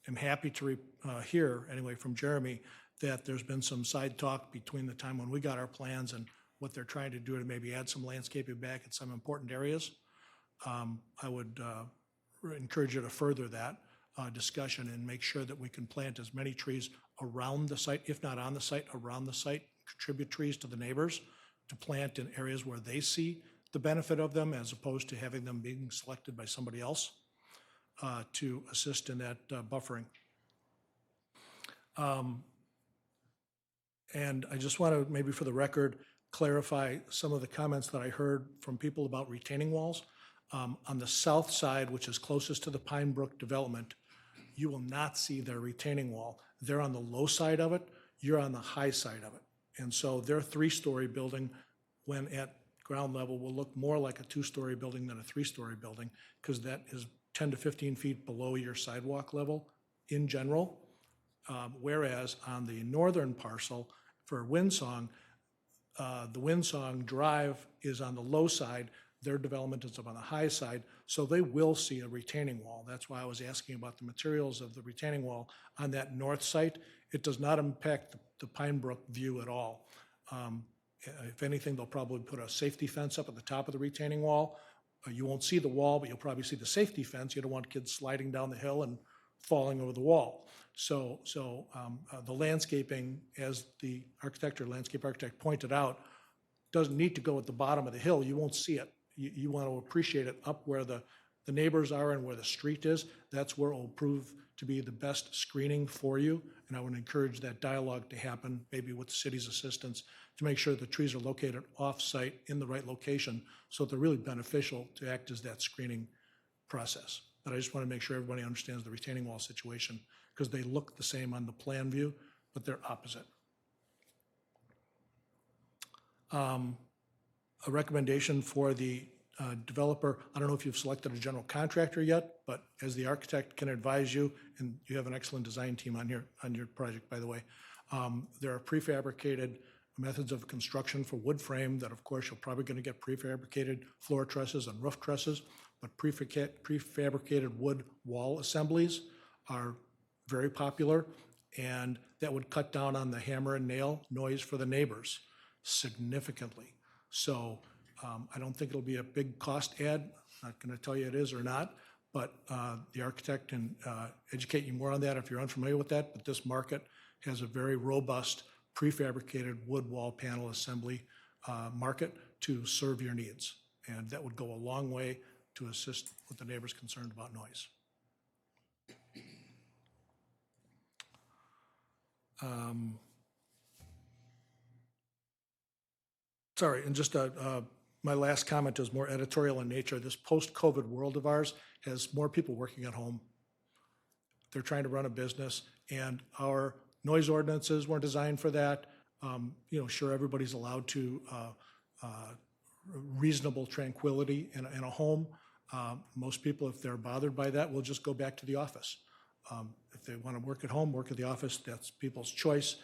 am happy to hear, anyway, from Jeremy, that there's been some side talk between the time when we got our plans and what they're trying to do to maybe add some landscaping back in some important areas. I would encourage you to further that discussion and make sure that we can plant as many trees around the site, if not on the site, around the site, contribute trees to the neighbors to plant in areas where they see the benefit of them, as opposed to having them being selected by somebody else to assist in that buffering. And I just want to, maybe for the record, clarify some of the comments that I heard from people about retaining walls. On the south side, which is closest to the Pine Brook development, you will not see their retaining wall. They're on the low side of it, you're on the high side of it. And so their three-story building, when at ground level, will look more like a two-story building than a three-story building, because that is 10 to 15 feet below your sidewalk level in general. Whereas on the northern parcel for Windsong, the Windsong Drive is on the low side, their development is up on the high side, so they will see a retaining wall. That's why I was asking about the materials of the retaining wall on that north site. It does not impact the Pine Brook view at all. If anything, they'll probably put a safety fence up at the top of the retaining wall. You won't see the wall, but you'll probably see the safety fence. You don't want kids sliding down the hill and falling over the wall. So the landscaping, as the landscape architect pointed out, doesn't need to go at the bottom of the hill. You won't see it. You want to appreciate it up where the neighbors are and where the street is. That's where it will prove to be the best screening for you. And I would encourage that dialogue to happen, maybe with the city's assistance, to make sure the trees are located off-site in the right location, so that they're really beneficial to act as that screening process. But I just want to make sure everybody understands the retaining wall situation, because they look the same on the plan view, but they're opposite. A recommendation for the developer, I don't know if you've selected a general contractor yet, but as the architect can advise you, and you have an excellent design team on your project, by the way, there are prefabricated methods of construction for wood frame that, of course, you're probably going to get prefabricated floor trusses and roof trusses, but prefabricated wood wall assemblies are very popular, and that would cut down on the hammer and nail noise for the neighbors significantly. So I don't think it'll be a big cost add. Not going to tell you it is or not, but the architect can educate you more on that if you're unfamiliar with that. But this market has a very robust prefabricated wood wall panel assembly market to serve your needs. And that would go a long way to assist with the neighbors concerned about noise. Sorry, and just my last comment is more editorial in nature. This post-COVID world of ours has more people working at home. They're trying to run a business, and our noise ordinances weren't designed for that. Sure, everybody's allowed to reasonable tranquility in a home. Most people, if they're bothered by that, will just go back to the office. If they want to work at home, work at the office, that's people's choice.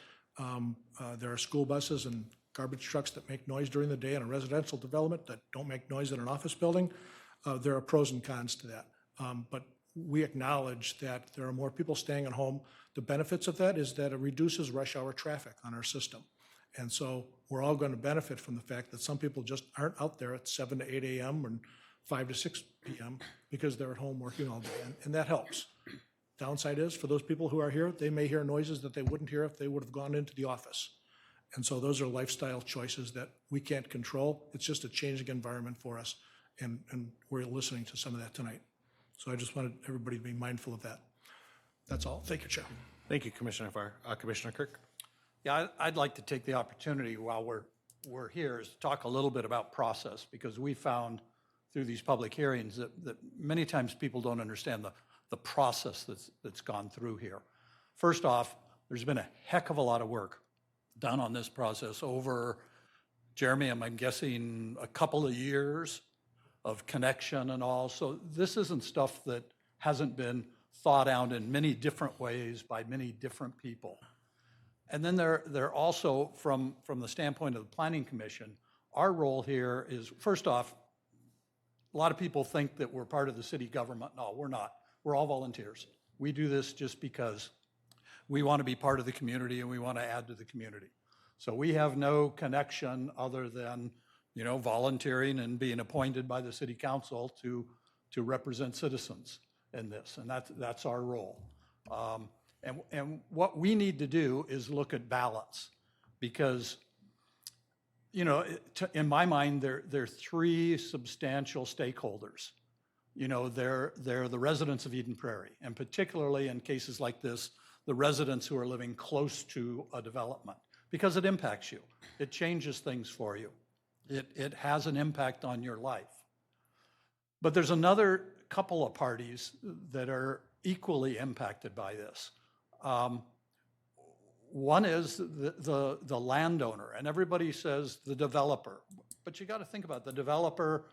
There are school buses and garbage trucks that make noise during the day in a residential development that don't make noise in an office building. There are pros and cons to that. But we acknowledge that there are more people staying at home. The benefits of that is that it reduces rush hour traffic on our system. And so we're all going to benefit from the fact that some people just aren't out there at 7 to 8 a.m. and 5 to 6 p.m. because they're at home working all day, and that helps. Downside is, for those people who are here, they may hear noises that they wouldn't hear if they would have gone into the office. And so those are lifestyle choices that we can't control. It's just a changing environment for us, and we're listening to some of that tonight. So I just wanted everybody to be mindful of that. That's all. Thank you, Chair. Thank you, Commissioner Farr. Commissioner Kirk? Yeah, I'd like to take the opportunity while we're here is to talk a little bit about process, because we found through these public hearings that many times people don't understand the process that's gone through here. First off, there's been a heck of a lot of work done on this process over, Jeremy, I'm guessing a couple of years of connection and all. So this isn't stuff that hasn't been thought out in many different ways by many different people. And then they're also, from the standpoint of the Planning Commission, our role here is, first off, lot of people think that we're part of the city government. No, we're not. We're all volunteers. We do this just because we want to be part of the community and we want to add to the community. So we have no connection other than, you know, volunteering and being appointed by the city council to represent citizens in this, and that's our role. And what we need to do is look at balance, because, you know, in my mind, there are three substantial stakeholders. You know, they're the residents of Eden Prairie, and particularly in cases like this, the residents who are living close to a development, because it impacts you. It changes things for you. It has an impact on your life. But there's another couple of parties that are equally impacted by this. One is the landowner, and everybody says the developer. But you got to think about it. The developer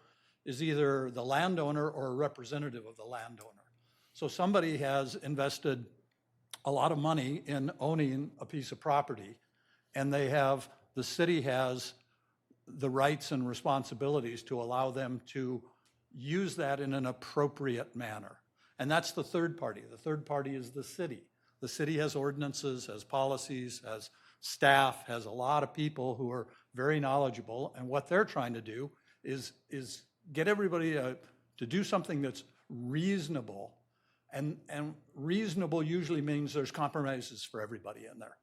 is either the landowner or a representative of the landowner. So somebody has invested a lot of money in owning a piece of property, and the city has the rights and responsibilities to allow them to use that in an appropriate manner. And that's the third party. The third party is the city. The city has ordinances, has policies, has staff, has a lot of people who are very knowledgeable, and what they're trying to do is get everybody to do something that's reasonable, and reasonable usually means there's compromises for everybody in there.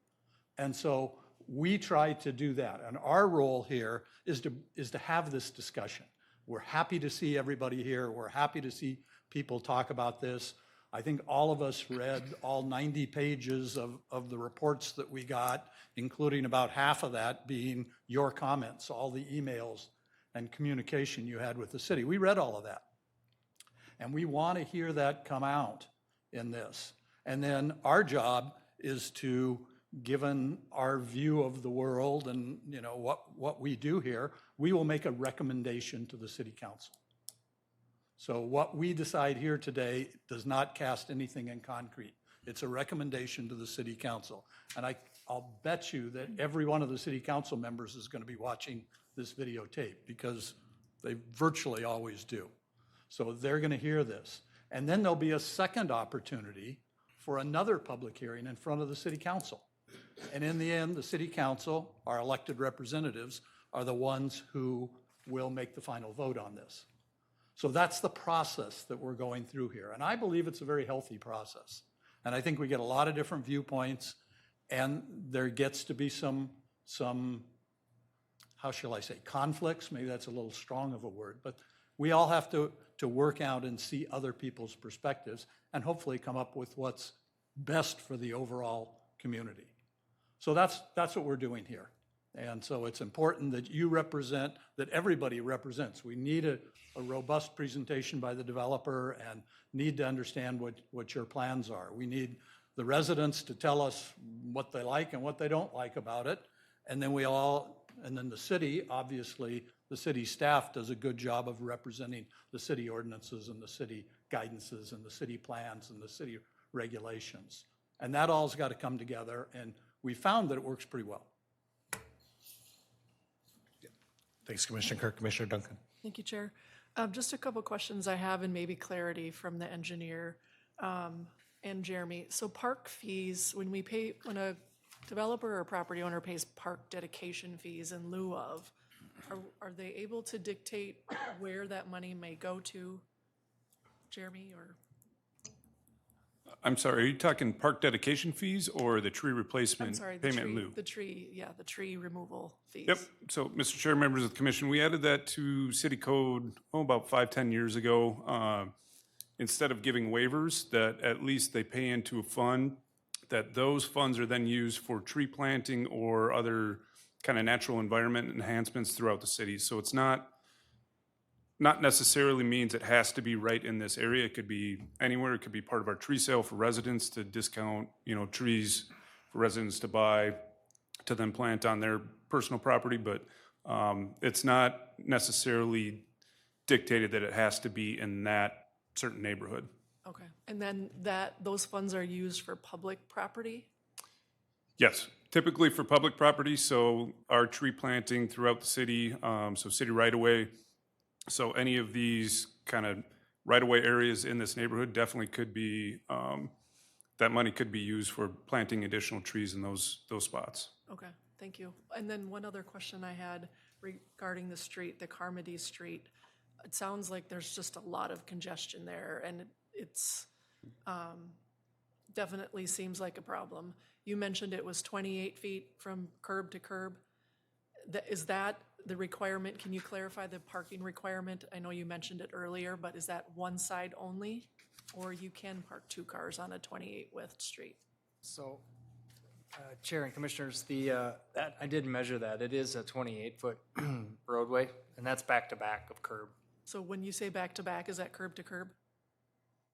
And so we try to do that, and our role here is to have this discussion. We're happy to see everybody here. We're happy to see people talk about this. I think all of us read all 90 pages of the reports that we got, including about half of that being your comments, all the emails and communication you had with the city. We read all of that. And we want to hear that come out in this. And then our job is to, given our view of the world and, you know, what we do here, we will make a recommendation to the city council. So what we decide here today does not cast anything in concrete. It's a recommendation to the city council. And I'll bet you that every one of the city council members is going to be watching this videotape, because they virtually always do. So they're going to hear this. And then there'll be a second opportunity for another public hearing in front of the city council. And in the end, the city council, our elected representatives, are the ones who will make the final vote on this. So that's the process that we're going through here. And I believe it's a very healthy process. And I think we get a lot of different viewpoints, and there gets to be some how shall I say, conflicts. Maybe that's a little strong of a word, but we all have to work out and see other people's perspectives and hopefully come up with what's best for the overall community. So that's what we're doing here. And so it's important that you represent, that everybody represents. We need a robust presentation by the developer and need to understand what your plans are. We need the residents to tell us what they like and what they don't like about it. And then the city, obviously, the city staff does a good job of representing the city ordinances and the city guidances and the city plans and the city regulations. And that all's got to come together, and we found that it works pretty well. Thanks, Commissioner Kirk. Commissioner Duncan. Thank you, Chair. Just a couple questions I have, and maybe clarity from the engineer and Jeremy. So park fees, when a developer or property owner pays park dedication fees in lieu of, are they able to dictate where that money may go to, Jeremy, or? I'm sorry, are you talking park dedication fees or the tree I'm replacement sorry, the payment in tree, lieu? the tree removal fees. Yep, so Mr. Chair, members of the commission, we added that to city code, about 5-10 years ago. Instead of giving waivers, that at least they pay into a fund, that those funds are then used for tree planting or other kind of natural environment enhancements throughout the city. So it's not necessarily means it has to be right in this area. It could be anywhere. It could be part of our tree sale for residents to discount, trees for residents to buy, to then plant on their personal property. But it's not necessarily dictated that it has to be in that certain neighborhood. Okay, and then those funds are used for public property? Yes, typically for public property. So our tree planting throughout the city, so city right away, So any of these kind of right-of-way areas in this neighborhood definitely could be, that money could be used for planting additional trees in those spots. Okay, thank you. And then one other question I had regarding the street, the Carmody Street. It sounds like there's just a lot of congestion there, and it's definitely seems like a problem. You mentioned it was 28 feet from curb to curb. Is that the requirement? Can you clarify the parking requirement? I know you mentioned it earlier, but is that one side only? Or you can park 2 cars on a 28 width street? So, Chair and Commissioners, that, I did measure that. It is a 28-foot roadway, and that's back to back of curb. So when you say back to back, is that curb to curb?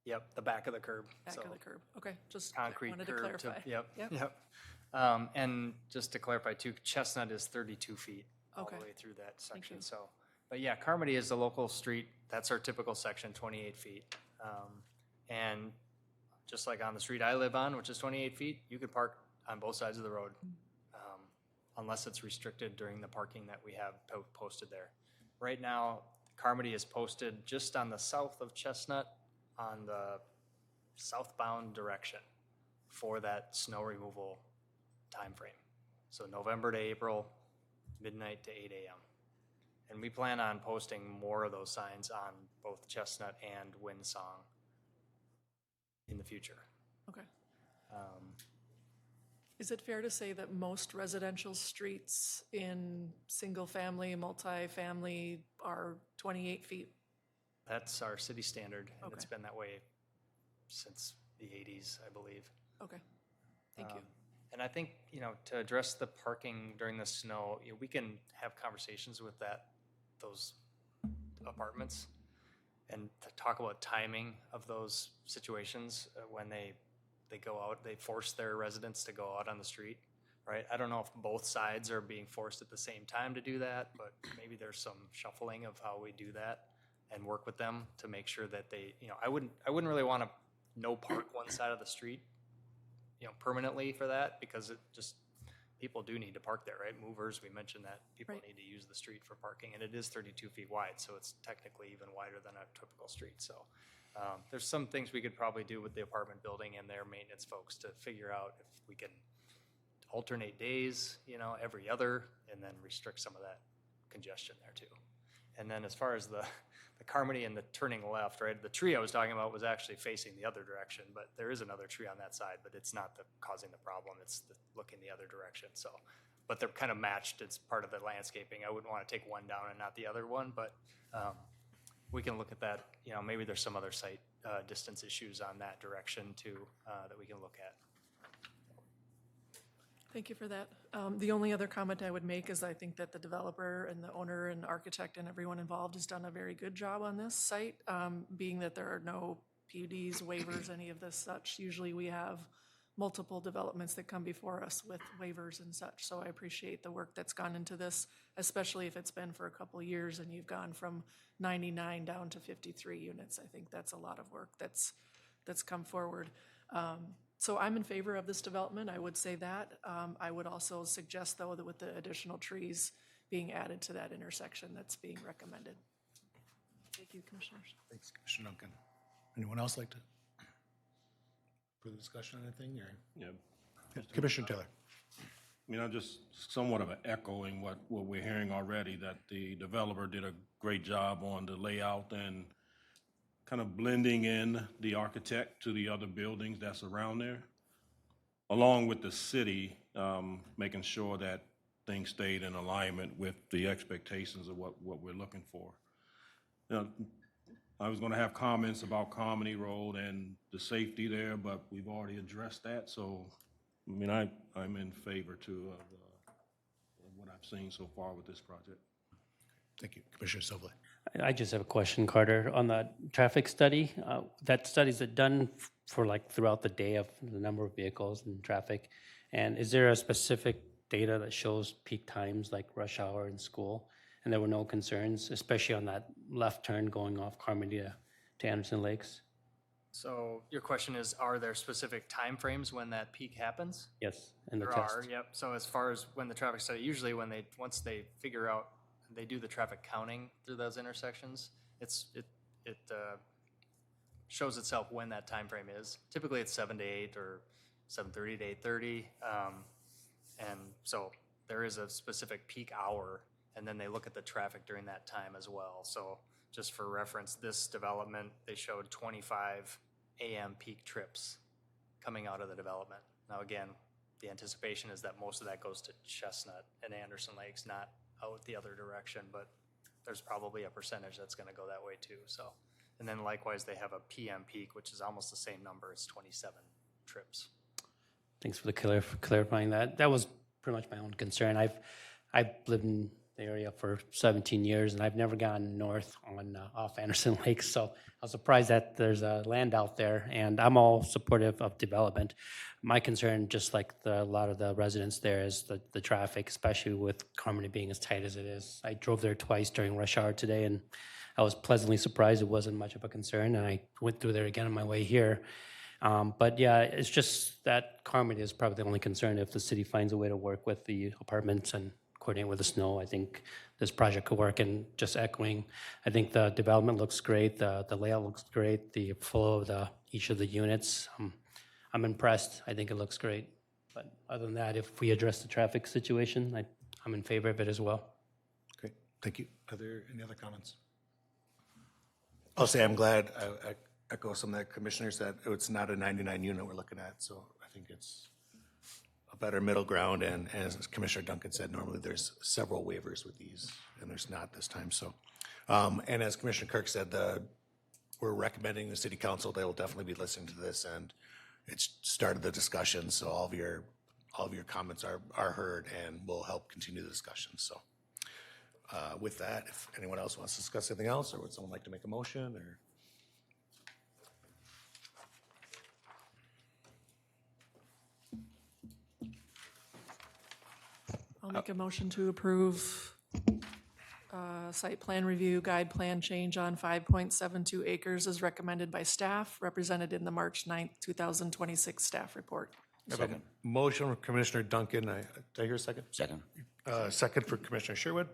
Yep, the back of the curb. Back So of the curb, okay, just concrete wanted to curb to, clarify. yep. And just to clarify too, Chestnut is 32 feet all the Okay. way through that Thank section, you. so. But yeah, Carmody is the local street. That's our typical section, 28 feet. And just like on the street I live on, which is 28 feet, you could park on both sides of the road, unless it's restricted during the parking that we have posted there. Right now, Carmody is posted just on the south of Chestnut on the southbound direction for that snow removal timeframe. So November to April, midnight to 8 a.m. And we plan on posting more of those signs on both Chestnut and Windsong in the future. Okay. Is it fair to say that most residential streets in single-family, multi-family are 28 feet? That's our city standard, and it's Okay. been that way since the 80s, I believe. Okay, thank you. And I think, to address the parking during the snow, we can have conversations with those apartments and to talk about timing of those situations when they go out, they force their residents to go out on the street, right? I don't know if both sides are being forced at the same time to do that, but maybe there's some shuffling of how we do that and work with them to make sure that they, I wouldn't really want to no park one side of the street, permanently for that, because it just, people do need to park there, right? Movers, we mentioned that people Right. need to use the street for parking, and it is 32 feet wide, so it's technically even wider than a typical street. So there's some things we could probably do with the apartment building and their maintenance folks to figure out if we can alternate days, every other, and then restrict some of that congestion there too. And then as far as the Carmody and the turning left, right, the tree I was talking about was actually facing the other direction, but there is another tree on that side, but it's not causing the problem, it's looking the other direction, so. But they're kind of matched, it's part of the landscaping. I wouldn't want to take one down and not the other one, but we can look at that, maybe there's some other site distance issues on that direction too, that we can look at. Thank you for that. The only other comment I would make is I think that the developer and the owner and architect and everyone involved has done a very good job on this site, being that there are no PUDs, waivers, any of this such. Usually we have multiple developments that come before us with waivers and such. So I appreciate the work that's gone into this, especially if it's been for a couple of years and you've gone from 99 down to 53 units. I think that's a lot of work that's come forward. So I'm in favor of this development, I would say that. I would also suggest, though, that with the additional trees being added to that intersection that's being recommended. Thank you, Commissioners. Thanks, Commissioner Duncan. Anyone else like to further discussion on anything, or? Yeah. Commissioner Taylor. I'm just somewhat of an echoing what we're hearing already, that the developer did a great job on the layout and kind of blending in the architect to the other buildings that's around there, along with the city, making sure that things stayed in alignment with the expectations of what we're looking for. I was going to have comments about Carmody Road and the safety there, but we've already addressed that, so, I'm in favor too of what I've seen so far with this project. Thank you. Commissioner Silva. I just have a question, Carter, on the traffic study. That study, is it done for throughout the day of the number of vehicles and traffic? And is there a specific data that shows peak times like rush hour in school? And there were no concerns, especially on that left turn going off Carmody to Anderson Lakes? So your question is, are there specific timeframes when that peak happens? Yes, in the There test. are, yep. So as far as when the traffic study, usually once they figure out they do the traffic counting through those intersections. It shows itself when that time frame is. Typically, it's 7 to 8 or 7:30 to 8:30. And so there is a specific peak hour, and then they look at the traffic during that time as well. So just for reference, this development, they showed 25 AM peak trips coming out of the development. Now, again, the anticipation is that most of that goes to Chestnut and Anderson Lakes, not out the other direction, but there's probably a percentage that's gonna go that way too, so. And then likewise, they have a PM peak, which is almost the same number, it's 27 trips. Thanks for the clarifying that. That was pretty much my own concern. I've lived in the area for 17 years, and I've never gone north on off Anderson Lake, so I was surprised that there's land out there, and I'm all supportive of development. My concern, just like a lot of the residents there, is the traffic, especially with Carmody being as tight as it is. I drove there twice during rush hour today, and I was pleasantly surprised it wasn't much of a concern, and I went through there again on my way here. But yeah, it's just that Carmody is probably the only concern. If the city finds a way to work with the apartments and coordinate with the snow, I think this project could work. And just echoing, I think the development looks great, the layout looks great, the flow of each of the units. I'm impressed. I think it looks great. But other than that, if we address the traffic situation, I'm in favor of it as well. Great, thank you. Are there any other comments? I'll say I'm glad, I echo some of the commissioners that it's not a 99 unit we're looking at, so I think it's a better middle ground, and as Commissioner Duncan said, normally there's several waivers with these, and there's not this time, so. And as Commissioner Kirk said, we're recommending the city council, they will definitely be listening to this, and it's started the discussion, so all of your comments are heard and will help continue the discussion, so. With that, if anyone else wants to discuss anything else, or would someone like to make a motion, or? I'll make a motion to approve site plan review guide plan change on 5.72 acres as recommended by staff, represented in the March 9th, 2026 staff report. Second. Motion from Commissioner Duncan. Did I hear a second? Second. Second for Commissioner Sherwood.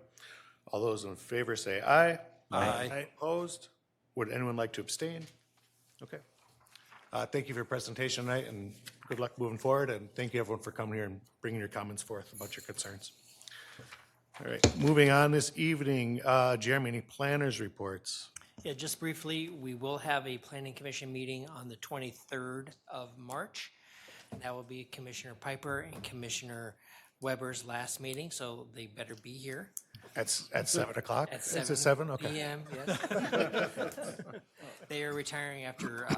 All those in favor say aye. Aye. Opposed? Would anyone like to abstain? Okay. Thank you for your presentation tonight, and good luck moving forward, and thank you everyone for coming here and bringing your comments forth about your concerns. All right, moving on this evening, Jeremy, any planners reports? Yeah, just briefly, we will have a planning commission meeting on the 23rd of March. And that will be Commissioner Piper and Commissioner Weber's last meeting, so they better be here. At 7 o'clock? At Is it 7? Okay. PM, yes. They are retiring after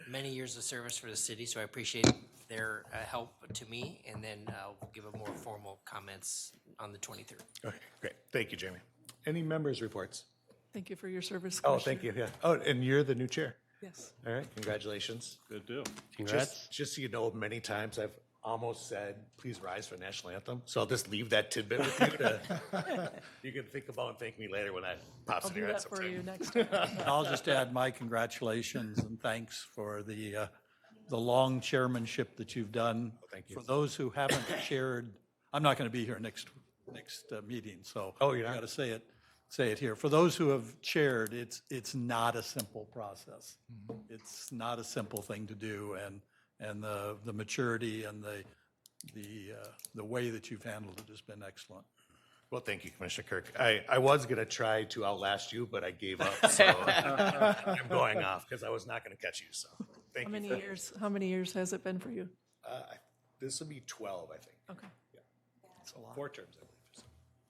many years of service for the city, so I appreciate their help to me, and then we'll give a more formal comments on the 23rd. Okay, great. Thank you, Jeremy. Any members' reports? Thank you for your service, Oh, Commissioner. thank you, yeah. Oh, and you're the new chair. Yes. All right, congratulations. Good deal. Congrats. Just so you know, many times I've almost said, please rise for the national anthem. So I'll just leave that tidbit with you to, you can think about and thank me later when that pops I'll in do your head that for sometime. you next time. I'll just add my congratulations and thanks for the long chairmanship that you've done. Thank you. For those who haven't chaired, I'm not going to be here next meeting, so. Oh, you're not? I got to say it here. For those who have chaired, it's not a simple process. It's not a simple thing to do, and the maturity and the way that you've handled it has been excellent. Well, thank you, Commissioner Kirk. I was going to try to outlast you, but I gave up, so I'm going off because I was not going to catch you, so thank you. How many years has it been for you? This will be 12, I think. Okay. It's a lot. 4 terms, I believe. So,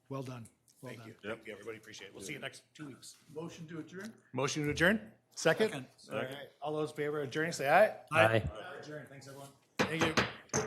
Well done. thank you. Thank you, everybody. Appreciate it. We'll see you next 2 weeks. Motion to adjourn? Motion to adjourn? Second? All right. All those in favor of adjourning, say aye. Aye. Adjourn. Thanks, everyone. Thank you.